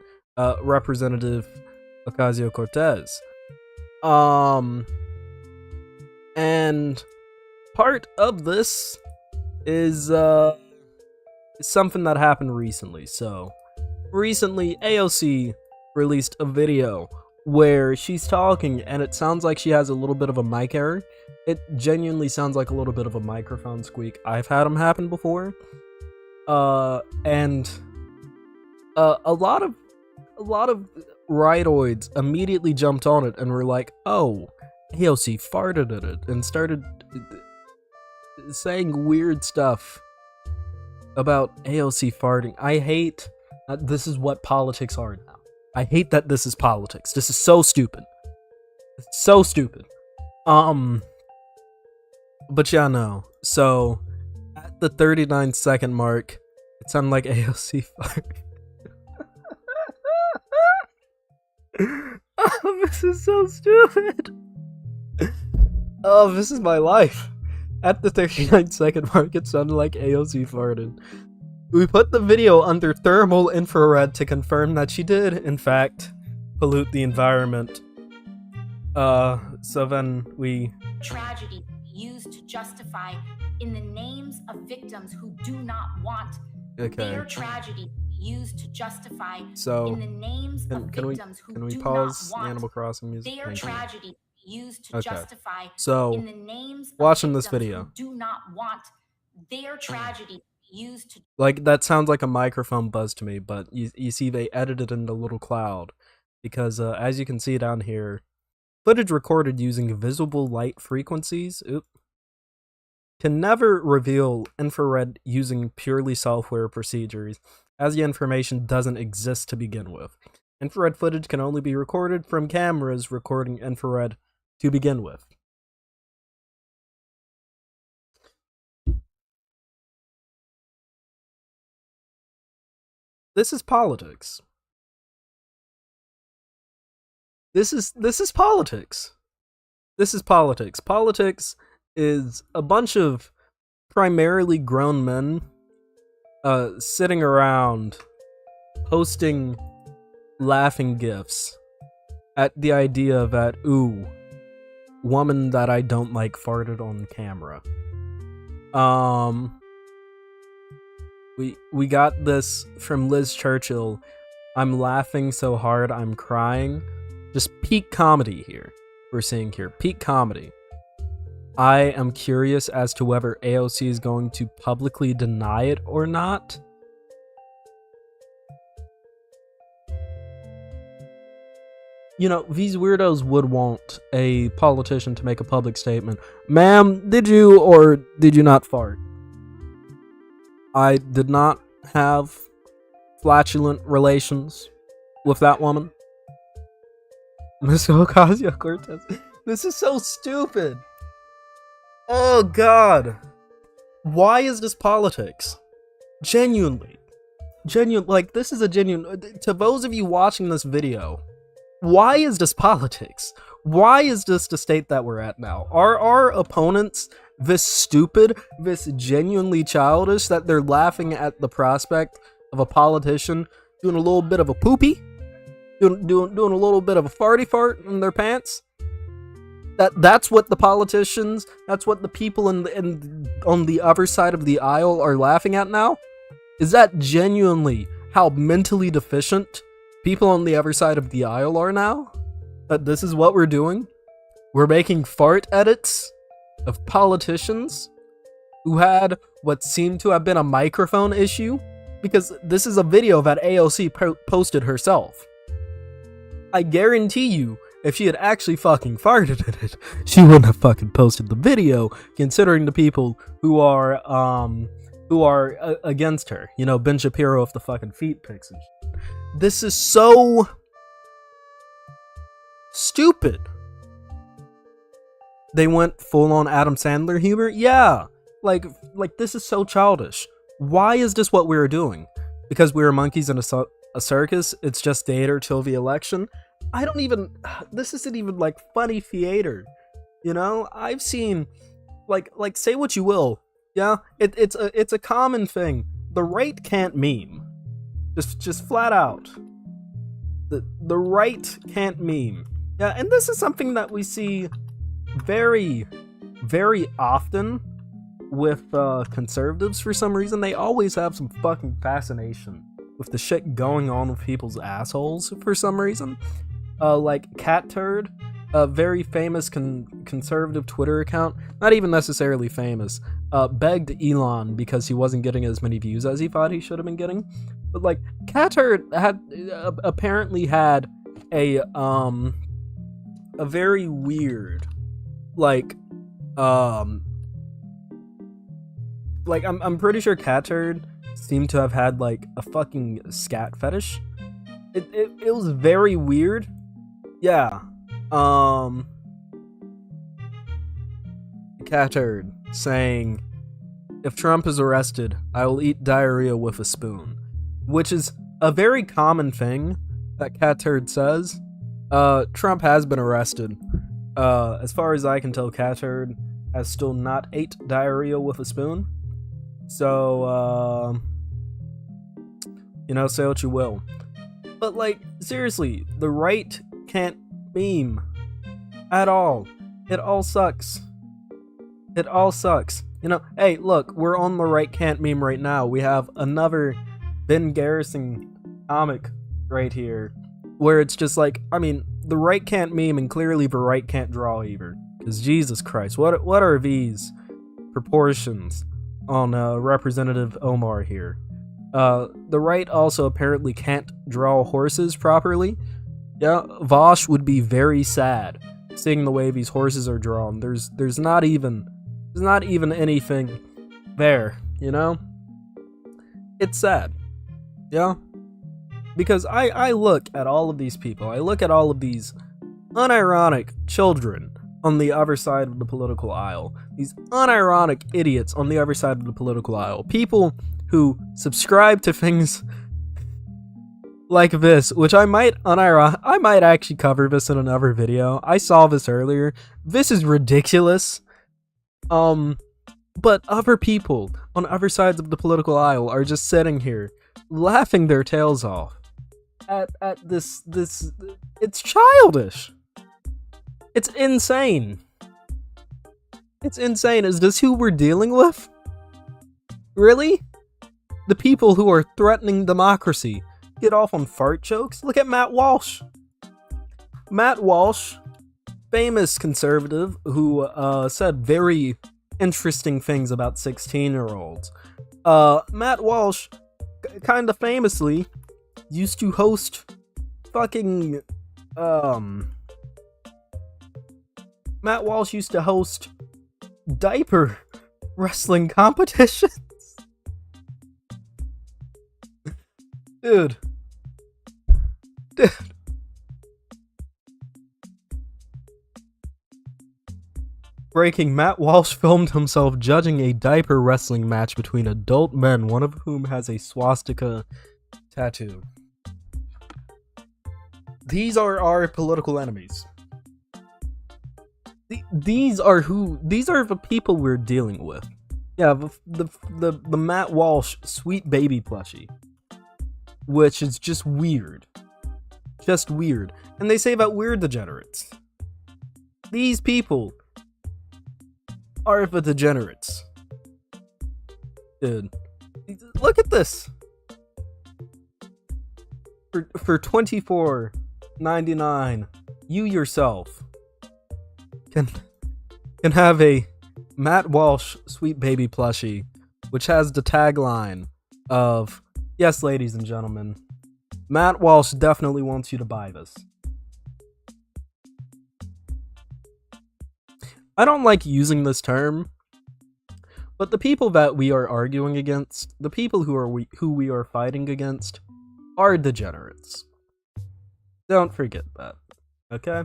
Representative Ocasio-Cortez. And part of this is something that happened recently. So, recently, AOC released a video where she's talking, and it sounds like she has a little bit of a mic error. It genuinely sounds like a little bit of a microphone squeak. I've had them happen before. And a lot of rightoids immediately jumped on it and were like, "Oh, AOC farted at it," and started saying weird stuff about AOC farting. I hate this is what politics are now. I hate that this is politics. This is so stupid. It's so stupid. But yeah, no. So, at the 39-second mark, it sounded like AOC farted. Oh, this is so stupid. Oh, this is my life. At the 39-second mark, it sounded like AOC farted. We put the video under thermal infrared to confirm that she did, in fact, pollute the environment. So then we... Tragedy used to justify in the names of victims who do not want their tragedy used to justify in the names of victims who can we do pause not want Animal Crossing music? their tragedy used to justify So, in the names of watching this victims video. who do not want their tragedy used to like that sounds like a microphone buzz to me, but you see they edited in the little cloud because as you can see down here, footage recorded using visible light frequencies can never reveal infrared using purely software procedures, as the information doesn't exist to begin with. Infrared footage can only be recorded from cameras recording infrared to begin with. This is politics. This is politics. This is politics. Politics is a bunch of primarily grown men sitting around posting laughing gifs at the idea that, ooh, woman that I don't like farted on camera. We got this from Liz Churchill. I'm laughing so hard I'm crying. Just peak comedy here. We're seeing here. Peak comedy. I am curious as to whether AOC is going to publicly deny it or not. You know, these weirdos would want a politician to make a public statement. Ma'am, did you or did you not fart? I did not have flatulent relations with that woman. Miss Ocasio-Cortez. This is so stupid. Oh god. Why is this politics? Genuinely, like, this is a genuine, to those of you watching this video, why is this politics? Why is this the state that we're at now? Are our opponents this stupid, this genuinely childish, that they're laughing at the prospect of a politician doing a little bit of a poopy? Doing a little bit of a farty fart in their pants? That's what the politicians, that's what the people on the other side of the aisle are laughing at now? Is that genuinely how mentally deficient people on the other side of the aisle are now? That this is what we're doing? We're making fart edits of politicians who had what seemed to have been a microphone issue? Because this is a video that AOC posted herself. I guarantee you, if she had actually fucking farted in it, she wouldn't have fucking posted the video, considering the people who are against her. You know, Ben Shapiro of the fucking feet pics and shit. This is so stupid. They went full on Adam Sandler humor? Yeah. Like this is so childish. Why is this what we're doing? Because we're monkeys in a circus? It's just theater till the election? I don't even, this isn't even like funny theater, you know? I've seen, like say what you will, yeah? It's a common thing. The right can't meme. Just flat out. The right can't meme. Yeah, and this is something that we see very, very often with conservatives for some reason. They always have some fucking fascination with the shit going on with people's assholes for some reason. Like Cat Turd, a very famous conservative Twitter account, not even necessarily famous, begged Elon because he wasn't getting as many views as he thought he should have been getting. But like, Cat Turd had apparently had a very weird, I'm pretty sure Cat Turd seemed to have had like a fucking scat fetish. It was very weird. Yeah. Cat Turd saying, if Trump is arrested, I will eat diarrhea with a spoon. Which is a very common thing that Cat Turd says. Trump has been arrested. As far as I can tell, Cat Turd has still not ate diarrhea with a spoon. So, you know, say what you will. But, like, seriously, the right can't meme at all. It all sucks. It all sucks. You know, hey, look, we're on the right can't meme right now. We have another Ben Garrison comic right here, where it's just like, I mean, the right can't meme, and clearly the right can't draw either. Because Jesus Christ, what are these proportions on Representative Omar here. The right also apparently can't draw horses properly. Yeah, Vosh would be very sad seeing the way these horses are drawn. There's not even anything there, you know? It's sad. Yeah? Because I look at all of these people, I look at all of these unironic children on the other side of the political aisle. These unironic idiots on the other side of the political aisle. People who subscribe to things like this, which I might actually cover this in another video. I saw this earlier. This is ridiculous. But other people on other sides of the political aisle are just sitting here laughing their tails off at this. It's childish. It's insane. It's insane. Is this who we're dealing with? Really? The people who are threatening democracy get off on fart jokes? Look at Matt Walsh. Matt Walsh, famous conservative who said very interesting things about 16-year-olds. Matt Walsh kind of famously used to host fucking Matt Walsh used to host diaper wrestling competitions. Dude. Breaking, Matt Walsh filmed himself judging a diaper wrestling match between adult men, one of whom has a swastika tattoo. These are our political enemies. These are the people we're dealing with. Yeah, the Matt Walsh Sweet Baby plushie, which is just weird. Just weird. And they say that we're degenerates. These people are the degenerates. Dude, look at this. For $24.99, you yourself can have a Matt Walsh Sweet Baby plushie, which has the tagline of, "Yes, ladies and gentlemen, Matt Walsh definitely wants you to buy this." I don't like using this term, but the people that we are arguing against, the people who we are fighting against, are degenerates. Don't forget that, okay?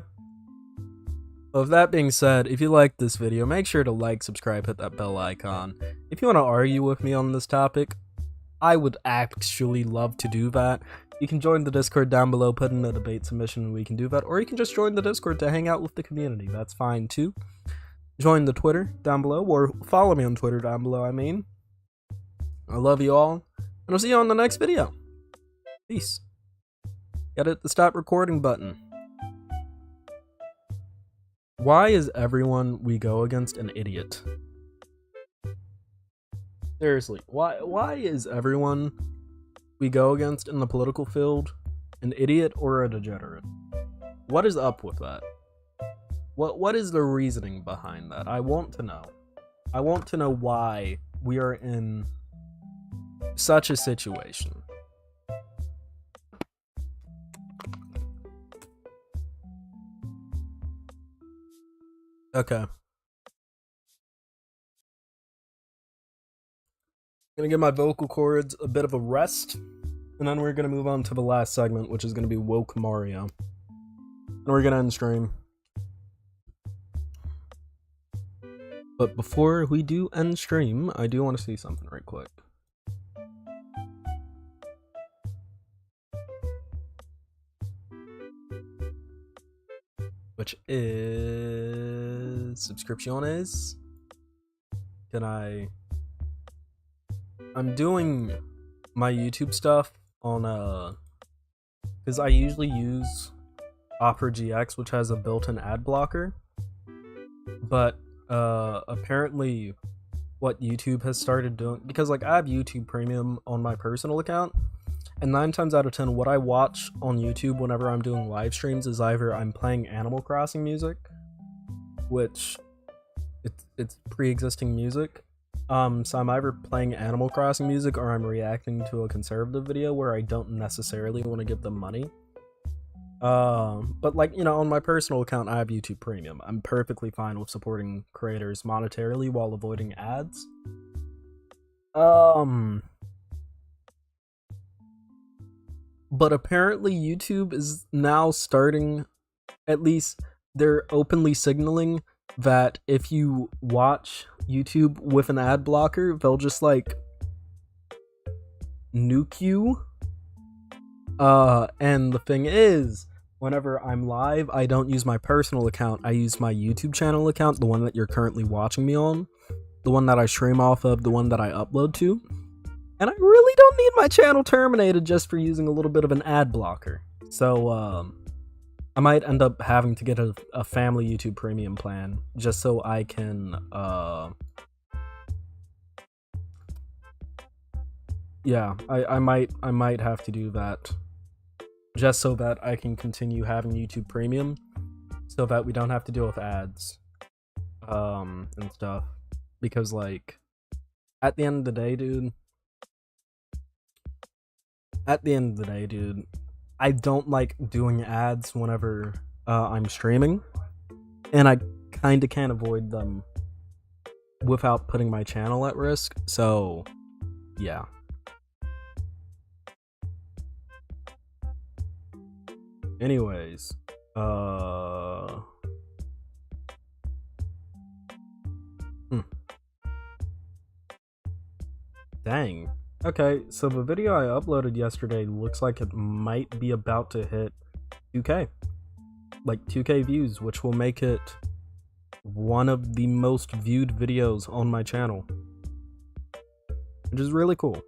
With that being said, if you liked this video, make sure to like, subscribe, hit that bell icon. If you want to argue with me on this topic, I would actually love to do that. You can join the Discord down below, put in a debate submission, and we can do that. Or you can just join the Discord to hang out with the community. That's fine too. Join the Twitter down below, or follow me on Twitter down below, I mean. I love you all, and I'll see you on the next video. Peace. Gotta hit the stop recording button. Why is everyone we go against an idiot? Seriously, why is everyone we go against in the political field an idiot or a degenerate? What is up with that? What is the reasoning behind that? I want to know. I want to know why we are in such a situation. Okay. Gonna give my vocal cords a bit of a rest, and then we're gonna move on to the last segment, which is gonna be Woke Mario. And we're gonna end stream. But before we do end stream, I do want to see something right quick. Which is subscripciones. I'm doing my YouTube stuff on because I usually use Opera GX, which has a built-in ad blocker, but apparently what YouTube has started doing, because like I have YouTube Premium on my personal account, and 9 times out of 10 what I watch on YouTube whenever I'm doing live streams is either I'm playing Animal Crossing music, which it's pre-existing music, So I'm either playing Animal Crossing music or I'm reacting to a conservative video where I don't necessarily want to give them money. But like, you know, on my personal account, I have YouTube Premium. I'm perfectly fine with supporting creators monetarily while avoiding ads. But apparently YouTube is now starting, at least they're openly signaling that if you watch YouTube with an ad blocker, they'll just like nuke you. And the thing is, whenever I'm live, I don't use my personal account. I use my YouTube channel account, the one that you're currently watching me on, the one that I stream off of, the one that I upload to. And I really don't need my channel terminated just for using a little bit of an ad blocker. So, I might end up having to get a family YouTube Premium plan just so I can, yeah, I might have to do that. Just so that I can continue having YouTube Premium, so that we don't have to deal with ads, and stuff. Because, like, at the end of the day, dude, I don't like doing ads whenever I'm streaming, and I kind of can't avoid them without putting my channel at risk, so, yeah. Anyways, Dang. Okay, so the video I uploaded yesterday looks like it might be about to hit 2K. Like 2K views, which will make it one of the most viewed videos on my channel. Which is really cool.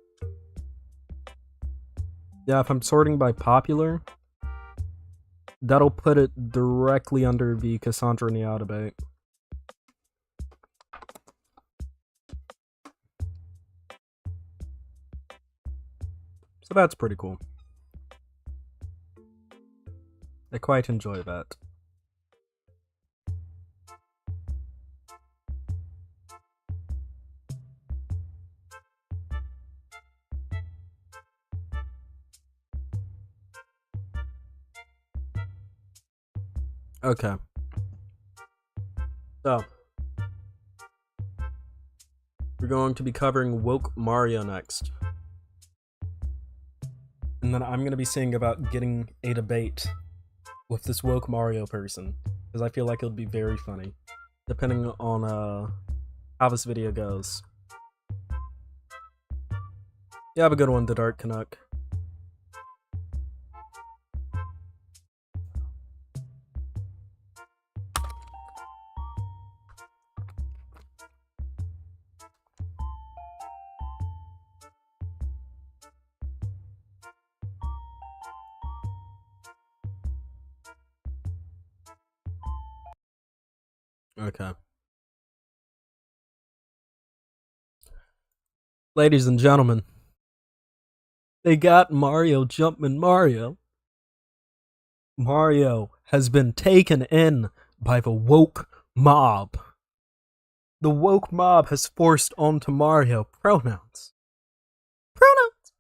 Yeah, if I'm sorting by popular, that'll put it directly under the Cassandra Nia debate. So that's pretty cool. I quite enjoy that. Okay. So, we're going to be covering Woke Mario next. And then I'm going to be seeing about getting a debate with this Woke Mario person, because I feel like it'll be very funny, depending on how this video goes. You have a good one, The Dark Canuck. Okay. Ladies and gentlemen, they got Mario Jumpman Mario. Mario has been taken in by the woke mob. The woke mob has forced onto Mario pronouns. Pronouns!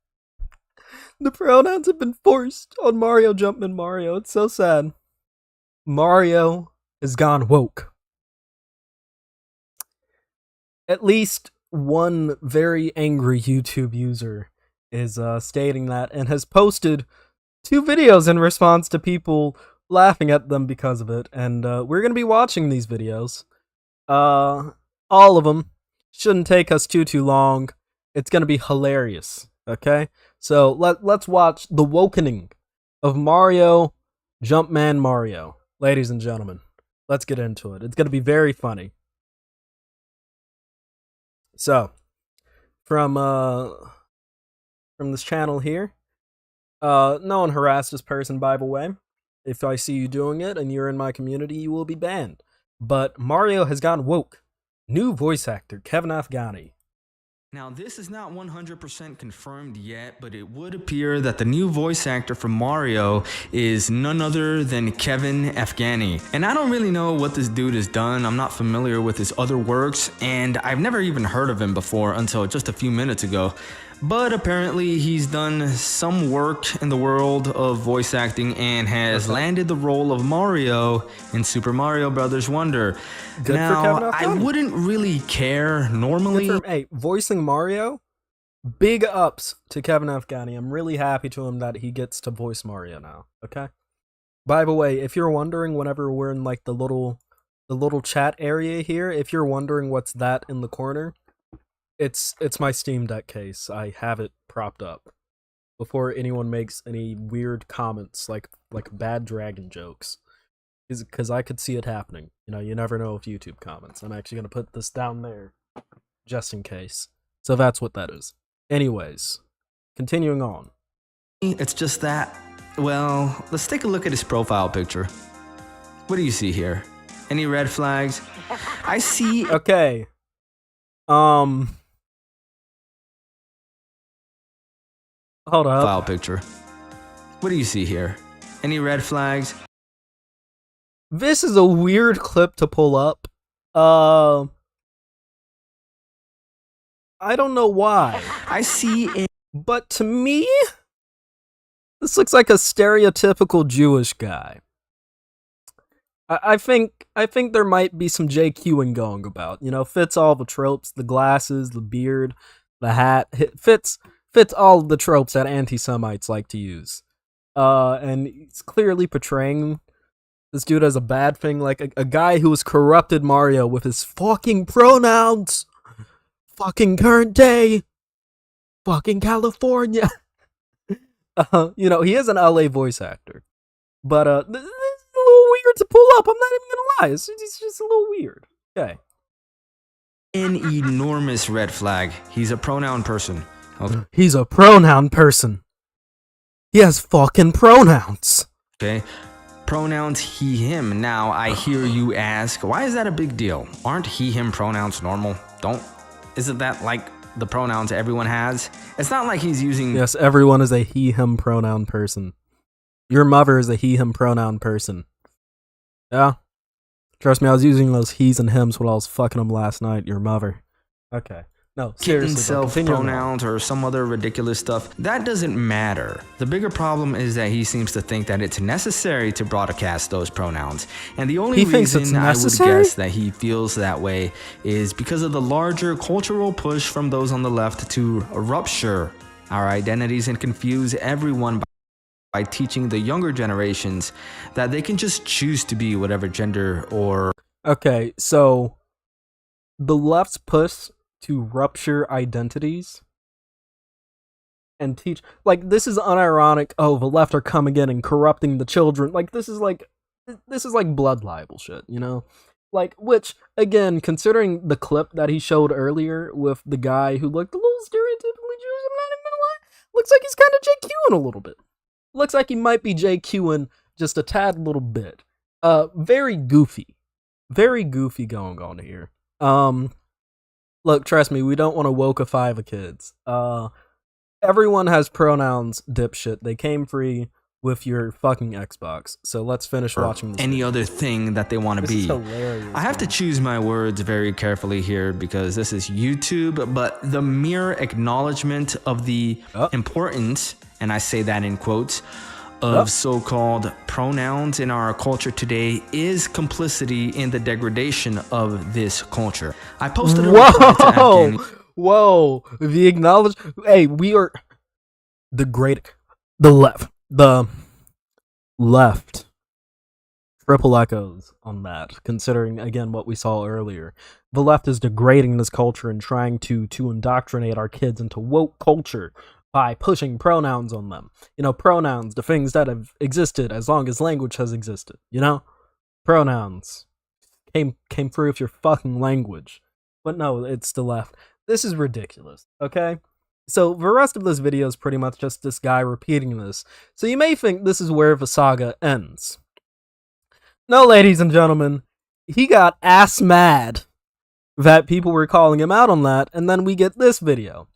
The pronouns have been forced on Mario Jumpman Mario. It's so sad. Mario has gone woke. At least one very angry YouTube user is stating that and has posted 2 videos in response to people laughing at them because of it. And we're going to be watching these videos. All of them. Shouldn't take us too long. It's going to be hilarious. Okay? So let's watch the wokening of Mario Jumpman Mario. Ladies and gentlemen, let's get into it. It's going to be very funny. So, from this channel here, no one harass this person, by the way. If I see you doing it and you're in my community, you will be banned. But Mario has gone woke. New voice actor, Kevin Afghani. Now, this is not 100% confirmed yet, but it would appear that the new voice actor for Mario is none other than Kevin Afghani. And I don't really know what this dude has done. I'm not familiar with his other works, and I've never even heard of him before until just a few minutes ago. But apparently he's done some work in the world of voice acting and has landed the role of Mario in Super Mario Bros. Wonder. Good now, for Kevin I Afghani. wouldn't really care normally. Hey, voicing Mario, big ups to Kevin Afghani. I'm really happy to him that he gets to voice Mario now. Okay. By the way, if you're wondering, whenever we're in like the little chat area here, if you're wondering what's that in the corner, it's my Steam Deck case. I have it propped up before anyone makes any weird comments like bad dragon jokes. Because I could see it happening. You know, you never know with YouTube comments. I'm actually gonna put this down there just in case. So that's what that is. Anyways, continuing on. It's just that, well, let's take a look at his profile picture. What do you see here? Any red flags? I see. Okay. Hold up. Profile picture. What do you see here? Any red flags? This is a weird clip to pull up. I don't know why. I see. But to me, this looks like a stereotypical Jewish guy. I think there might be some JQing going about. You know, fits all the tropes, the glasses, the beard, the hat. Fits all the tropes that anti-Semites like to use. And he's clearly portraying this dude as a bad thing, like a guy who has corrupted Mario with his fucking pronouns. Fucking current day. Fucking California. You know, he is an LA voice actor. But this is a little weird to pull up. I'm not even gonna lie. It's just a little weird. Okay. An enormous red flag. He's a pronoun person. Okay. He's a pronoun person. He has fucking pronouns. Okay. Pronouns he, him. Now, I hear you ask, why is that a big deal? Aren't he, him pronouns normal? Isn't that like the pronouns everyone has? It's not like he's using... Yes, everyone is a he, him pronoun person. Your mother is a he, him pronoun person. Yeah? Trust me, I was using those he's and hims when I was fucking them last night, your mother. Okay. No, seriously. Self-pronouns or some other ridiculous stuff. That doesn't matter. The bigger problem is that he seems to think that it's necessary to broadcast those pronouns. And the only reason I would guess that he feels that way is because of the larger cultural push from those on the left to rupture our identities and confuse everyone by teaching the younger generations that they can just choose to be whatever gender or... Okay, so the left's push to rupture identities and teach, like, this is unironic. Oh, the left are coming in and corrupting the children. Like, this is like blood libel shit, you know? Like, which, again, considering the clip that he showed earlier with the guy who looked a little stereotypically Jewish, I'm not even gonna lie, looks like he's kind of JQing a little bit. Looks like he might be JQing just a tad little bit. Very goofy going on here. Look, trust me, we don't want to wokeify the kids. Everyone has pronouns, dipshit. They came free with your fucking Xbox. So let's finish watching this. Any other thing that they want to be. This is hilarious. I have to choose my words very carefully here because this is YouTube, but the mere acknowledgement of the importance, and I say that in quotes, of so-called pronouns in our culture today is complicity in the degradation of this culture. I posted a reply to Afghani. Whoa, the acknowledge. Hey, we are the left. Triple echoes on that, considering, again, what we saw earlier. The left is degrading this culture and trying to indoctrinate our kids into woke culture by pushing pronouns on them. You know, pronouns, the things that have existed as long as language has existed, you know? Pronouns came through with your fucking language. But no, it's the left. This is ridiculous, okay? So the rest of this video is pretty much just this guy repeating this. So you may think this is where the saga ends. No, ladies and gentlemen, he got ass mad that people were calling him out on that, and then we get this video.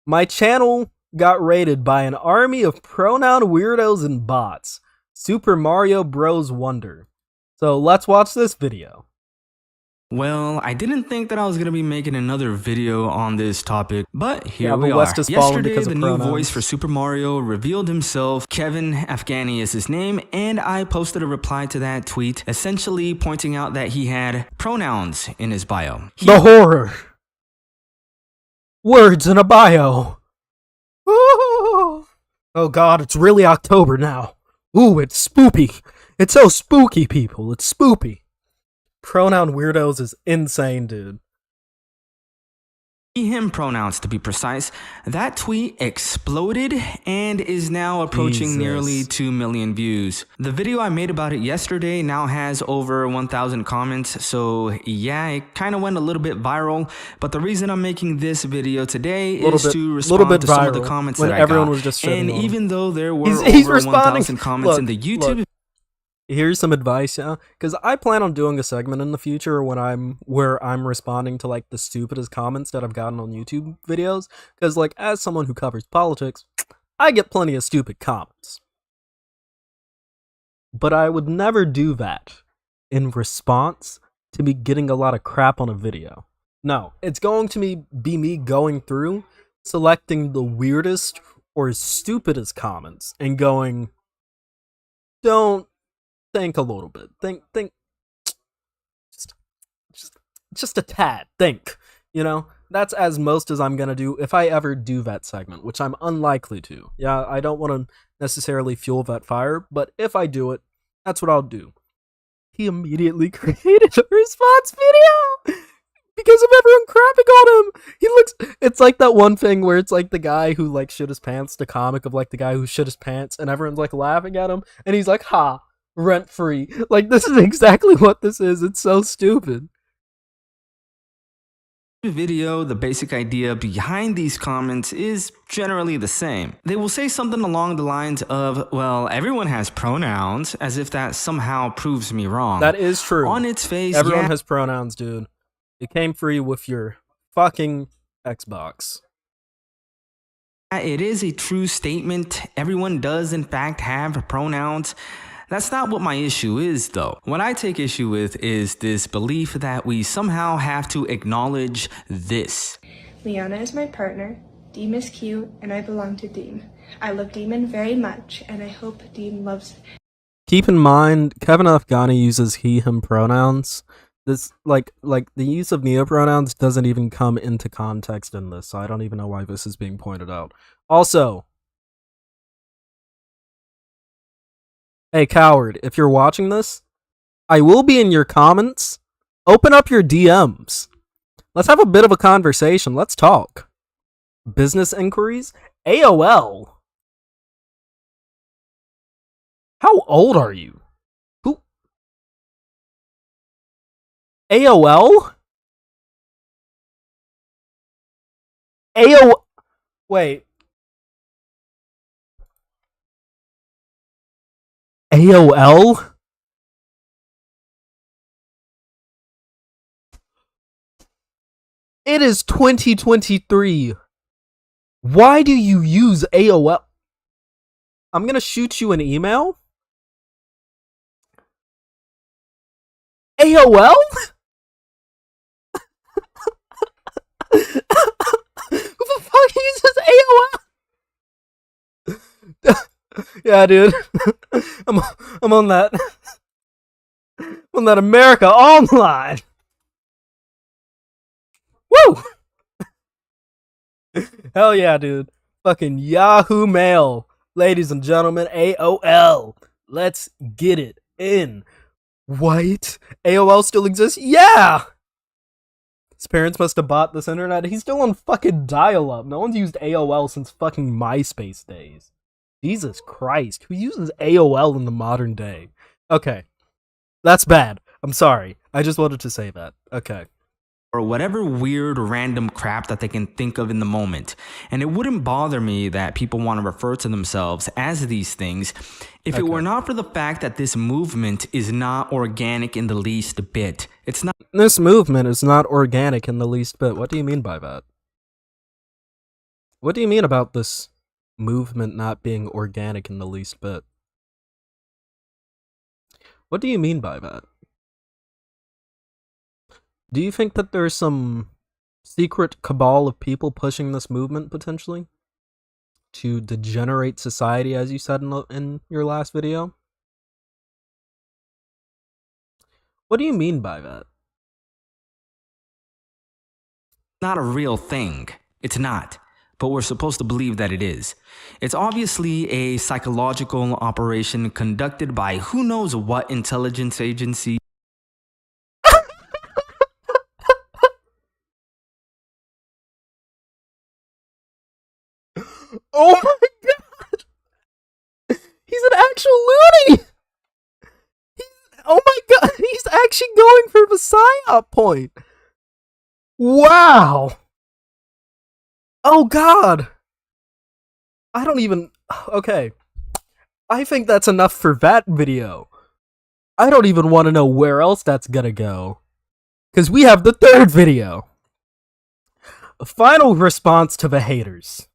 My channel got raided by an army of pronoun weirdos and bots. Super Mario Bros. Wonder. So let's watch this video. Well, I didn't think that I was going to be making another video on this topic, but here we are. West has fallen Yesterday, because of the pronouns. new voice for Super Mario revealed himself. Kevin Afghani is his name, and I posted a reply to that tweet, essentially pointing out that he had pronouns in his bio. The horror. Words in a bio. Ooh. Oh god, it's really October now. Ooh, it's spooky. It's so spooky, people. It's spoopy. Pronoun weirdos is insane, dude. Him pronouns to be precise. That tweet exploded and is now approaching nearly 2 million views. The video I made about it yesterday now has over 1,000 comments, so yeah, it kind of went a little bit viral, but the reason I'm making this video today is to respond to some of the comments that I got. Was just and even though there were he's over 1,000 comments in the YouTube Here's some advice, yeah, because I plan on doing a segment in the future where I'm responding to like the stupidest comments that I've gotten on YouTube videos, because like as someone who covers politics, I get plenty of stupid comments. But I would never do that in response to me getting a lot of crap on a video. No, it's going to be me going through, selecting the weirdest or stupidest comments and going, don't think a little bit. Think just a tad. Think. You know? That's as most as I'm gonna do if I ever do that segment, which I'm unlikely to. Yeah, I don't want to necessarily fuel that fire, but if I do it, that's what I'll do. He immediately created a response video because of everyone crapping on him. It's like that one thing where it's like the guy who like shit his pants, the comic of like the guy who shit his pants, and everyone's like laughing at him, and he's like, ha, rent free. Like, this is exactly what this is. It's so stupid. Video, the basic idea behind these comments is generally the same. They will say something along the lines of, well, everyone has pronouns, as if that somehow proves me wrong. That is true. On its face, everyone has pronouns, dude. It came free with your fucking Xbox. It is a true statement. Everyone does, in fact, have pronouns. That's not what my issue is, though. What I take issue with is this belief that we somehow have to acknowledge this. Liana is my partner, Deem is cute, and I belong to Deem. I love Demon very much, and I hope Deem loves... Keep in mind, Kevin Afghani uses he, him pronouns. This, like the use of neopronouns doesn't even come into context in this, so I don't even know why this is being pointed out. Also, hey, coward, if you're watching this, I will be in your comments. Open up your DMs. Let's have a bit of a conversation. Let's talk. Business inquiries? AOL. How old are you? Who? AOL? AOL? Wait. AOL? It is 2023. Why do you use AOL? I'm gonna shoot you an email. AOL? Who the fuck uses AOL? Yeah, dude. I'm on that. I'm on that America Online. Woo! Hell yeah, dude. Fucking Yahoo Mail. Ladies and gentlemen, AOL. Let's get it in. What? AOL still exists? Yeah! His parents must have bought this internet. He's still on fucking dial-up. No one's used AOL since fucking MySpace days. Jesus Christ. Who uses AOL in the modern day? Okay. That's bad. I'm sorry. I just wanted to say that. Okay. or whatever weird random crap that they can think of in the moment. And it wouldn't bother me that people want to refer to themselves as these things if it were not for the fact that this movement is not organic in the least bit. It's not. This movement is not organic in the least bit. What do you mean by that? What do you mean about this movement not being organic in the least bit? What do you mean by that? Do you think that there's some secret cabal of people pushing this movement, potentially? To degenerate society, as you said in your last video? What do you mean by that? Not a real thing. It's not. But we're supposed to believe that it is. It's obviously a psychological operation conducted by who knows what intelligence agency. Oh my god! He's an actual loony! Oh my god, he's actually going for the psyop point! Wow! Oh god! I don't even... Okay. I think that's enough for that video. I don't even want to know where else that's gonna go. Because we have the third video. A final response to the haters.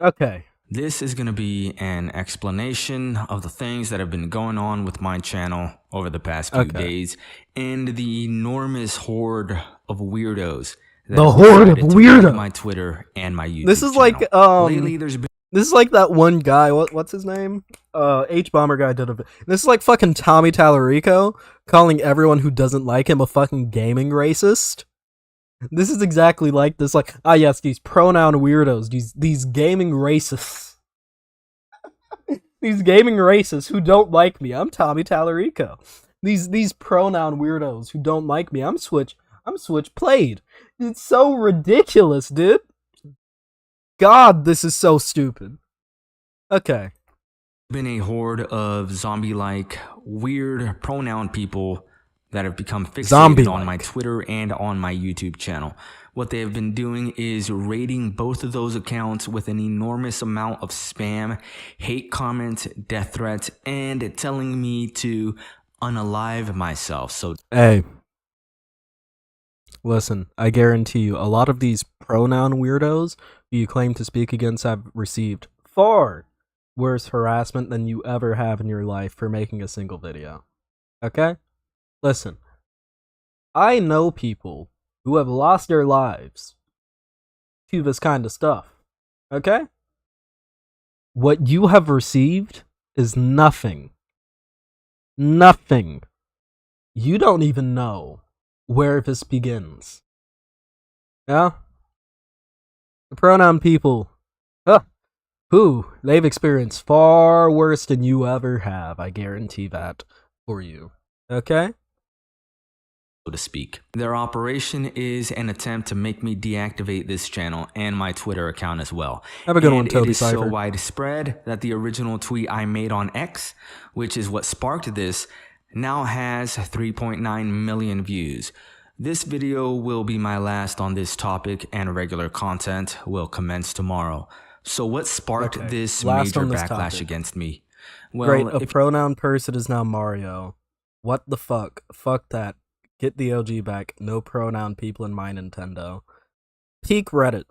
Okay. This is going to be an explanation of the things that have been going on with my channel over the past few days and the enormous horde of weirdos. The horde of weirdos. My Twitter and my YouTube. This is channel. like Lately, there's been. This is like that one guy. What's his name? H-Bomber guy did a. This is like fucking Tommy Tallarico calling everyone who doesn't like him a fucking gaming racist. This is exactly like this, like, yes, these pronoun weirdos, these gaming racists. These gaming racists who don't like me, I'm Tommy Tallarico. These pronoun weirdos who don't like me, I'm Switch Played. It's so ridiculous, dude. God, this is so stupid. Okay. Been a horde of zombie-like, weird pronoun people that have become fixated on my Twitter and on my YouTube channel. What they have been doing is raiding both of those accounts with an enormous amount of spam, hate comments, death threats, and telling me to unalive myself. So, hey, listen, I guarantee you, a lot of these pronoun weirdos who you claim to speak against have received far worse harassment than you ever have in your life for making a single video. Okay? Listen, I know people who have lost their lives to this kind of stuff, okay? What you have received is nothing. Nothing. You don't even know where this begins. Yeah? The pronoun people, they've experienced far worse than you ever have, I guarantee that for you, okay? So to speak. Their operation is an attempt to make me deactivate this channel and my Twitter account as well. Have a good one, Toby It is Cypher. so widespread that the original tweet I made on X, which is what sparked this, now has 3.9 million views. This video will be my last on this topic, and regular content will commence tomorrow. So what sparked this major backlash against me? Well, great, a pronoun person is now Mario. What the fuck? Fuck that. Get the OG back. No pronoun people in my Nintendo. Peak Reddit.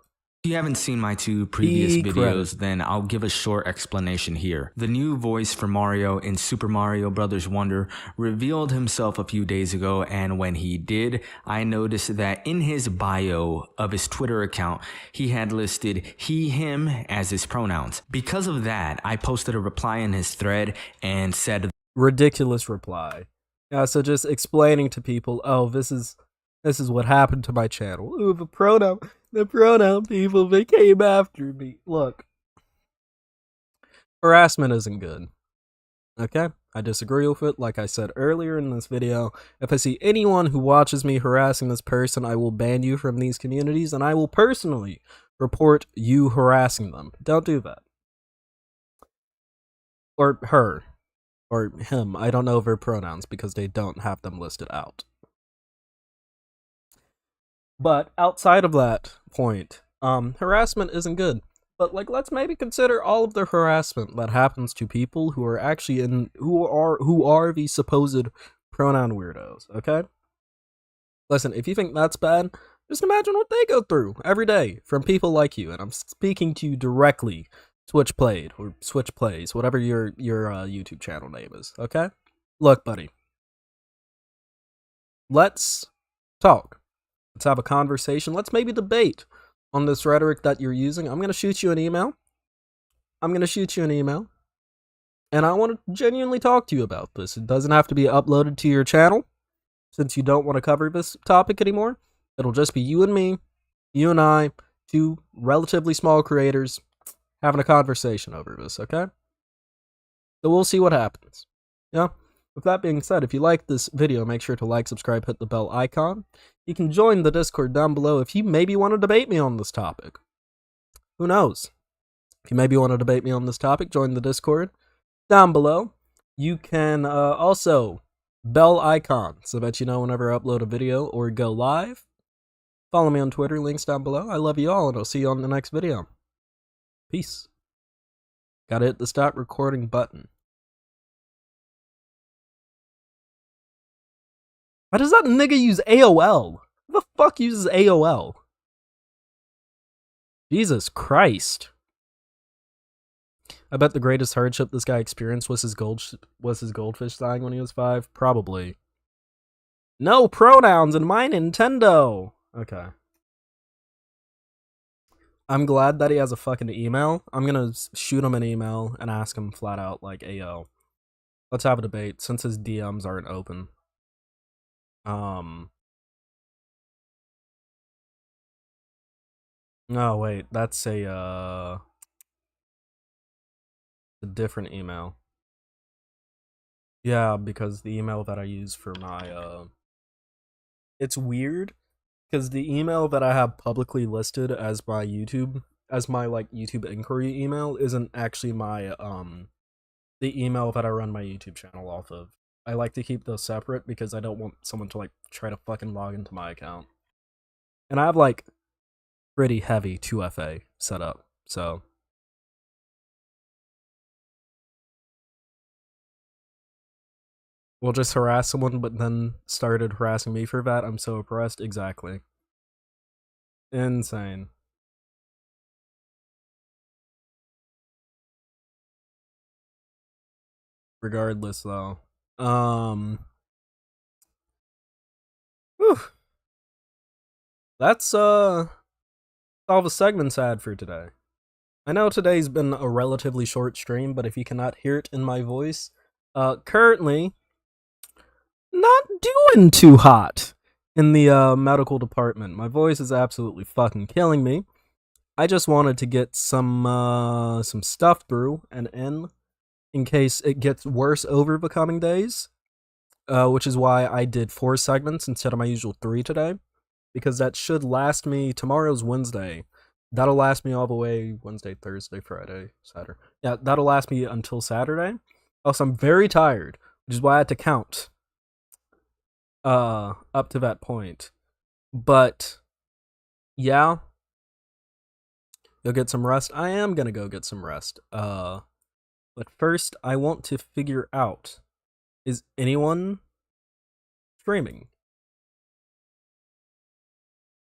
If you haven't seen my two previous videos, then I'll give a short explanation here. The new voice for Mario in Super Mario Bros. Wonder revealed himself a few days ago, and when he did, I noticed that in his bio of his Twitter account, he had listed he, him as his pronouns. Because of that, I posted a reply in his thread and said, ridiculous reply. Yeah, so just explaining to people, oh, this is what happened to my channel. Ooh, the pronoun people, they came after me. Look, harassment isn't good. Okay? I disagree with it. Like I said earlier in this video, if I see anyone who watches me harassing this person, I will ban you from these communities, and I will personally report you harassing them. Don't do that. Or her. Or him. I don't know their pronouns because they don't have them listed out. But outside of that point, harassment isn't good. But like, let's maybe consider all of the harassment that happens to people who are actually who are the supposed pronoun weirdos. Okay, listen, if you think that's bad, just imagine what they go through every day from people like you. And I'm speaking to you directly, Switchplayed or Switch Plays, whatever your YouTube channel name is. Okay, look, buddy, let's talk. Let's have a conversation. Let's maybe debate on this rhetoric that you're using. I'm going to shoot you an email. And I want to genuinely talk to you about this. It doesn't have to be uploaded to your channel, since you don't want to cover this topic anymore. It'll just be you and me, you and I, two relatively small creators, having a conversation over this, okay? So we'll see what happens. Yeah? With that being said, if you like this video, make sure to like, subscribe, hit the bell icon. You can join the Discord down below if you maybe want to debate me on this topic. Who knows? If you maybe want to debate me on this topic, join the Discord down below. You can also bell icon so that you know whenever I upload a video or go live. Follow me on Twitter, links down below. I love you all, and I'll see you on the next video. Peace. Gotta hit the stop recording button. Why does that nigga use AOL? Who the fuck uses AOL? Jesus Christ. I bet the greatest hardship this guy experienced was his goldfish dying when he was 5. Probably. No pronouns in my Nintendo. Okay. I'm glad that he has a fucking email. I'm gonna shoot him an email and ask him flat out, like, "Ayo, let's have a debate," since his DMs aren't open. No, wait, that's a different email. Yeah, because the email that I use for my, it's weird, because the email that I have publicly listed as my YouTube, like, YouTube inquiry email isn't actually my, the email that I run my YouTube channel off of. I like to keep those separate because I don't want someone to, like, try to fucking log into my account. And I have, like, pretty heavy 2FA set up, so. We'll just harass someone, but then started harassing me for that. I'm so oppressed. Exactly. Insane. Regardless, though. Whew. That's, all the segments I had for today. I know today's been a relatively short stream, but if you cannot hear it in my voice, currently not doing too hot in the medical department. My voice is absolutely fucking killing me. I just wanted to get some stuff through and in case it gets worse over the coming days, which is why I did 4 segments instead of my usual 3 today, because that should last me. Tomorrow's Wednesday. That'll last me all the way Wednesday, Thursday, Friday, Saturday. Yeah, that'll last me until Saturday. Also, I'm very tired, which is why I had to count up to that point. But yeah, you'll get some rest. I am gonna go get some rest. But first I want to figure out, is anyone streaming?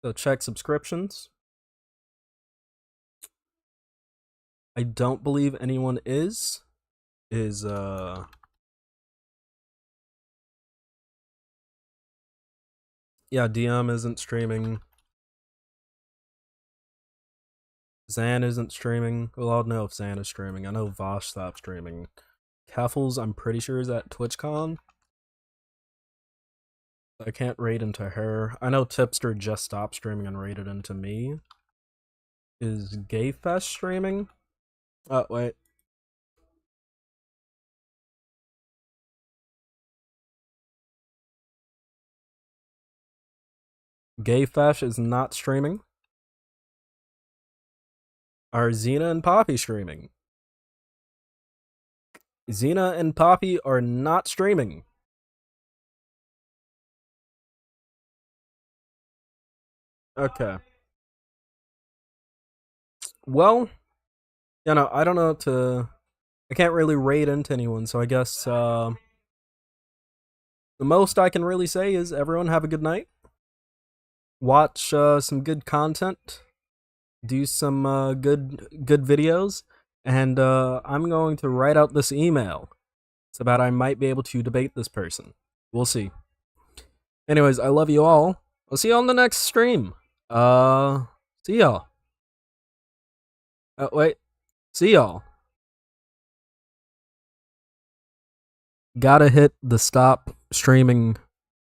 So check subscriptions. I don't believe anyone is yeah, DM isn't streaming. Zan isn't streaming. Well, I'll know if Zan is streaming. I know Vosh stopped streaming. Keffels, I'm pretty sure, is at TwitchCon. I can't raid into her. I know Tipster just stopped streaming and raided into me. Is Gayfest streaming? Oh, wait. Gayfesh is not streaming. Are Xena and Poppy streaming? Xena and Poppy are not streaming. Okay. Well, you know, I don't know I can't really raid into anyone, so I guess, the most I can really say is everyone have a good night. Watch, some good content. Do some, good videos. And, I'm going to write out this email. It's about I might be able to debate this person. We'll see. Anyways, I love you all. I'll see you on the next stream. See y'all. Wait. See y'all. Gotta hit the stop streaming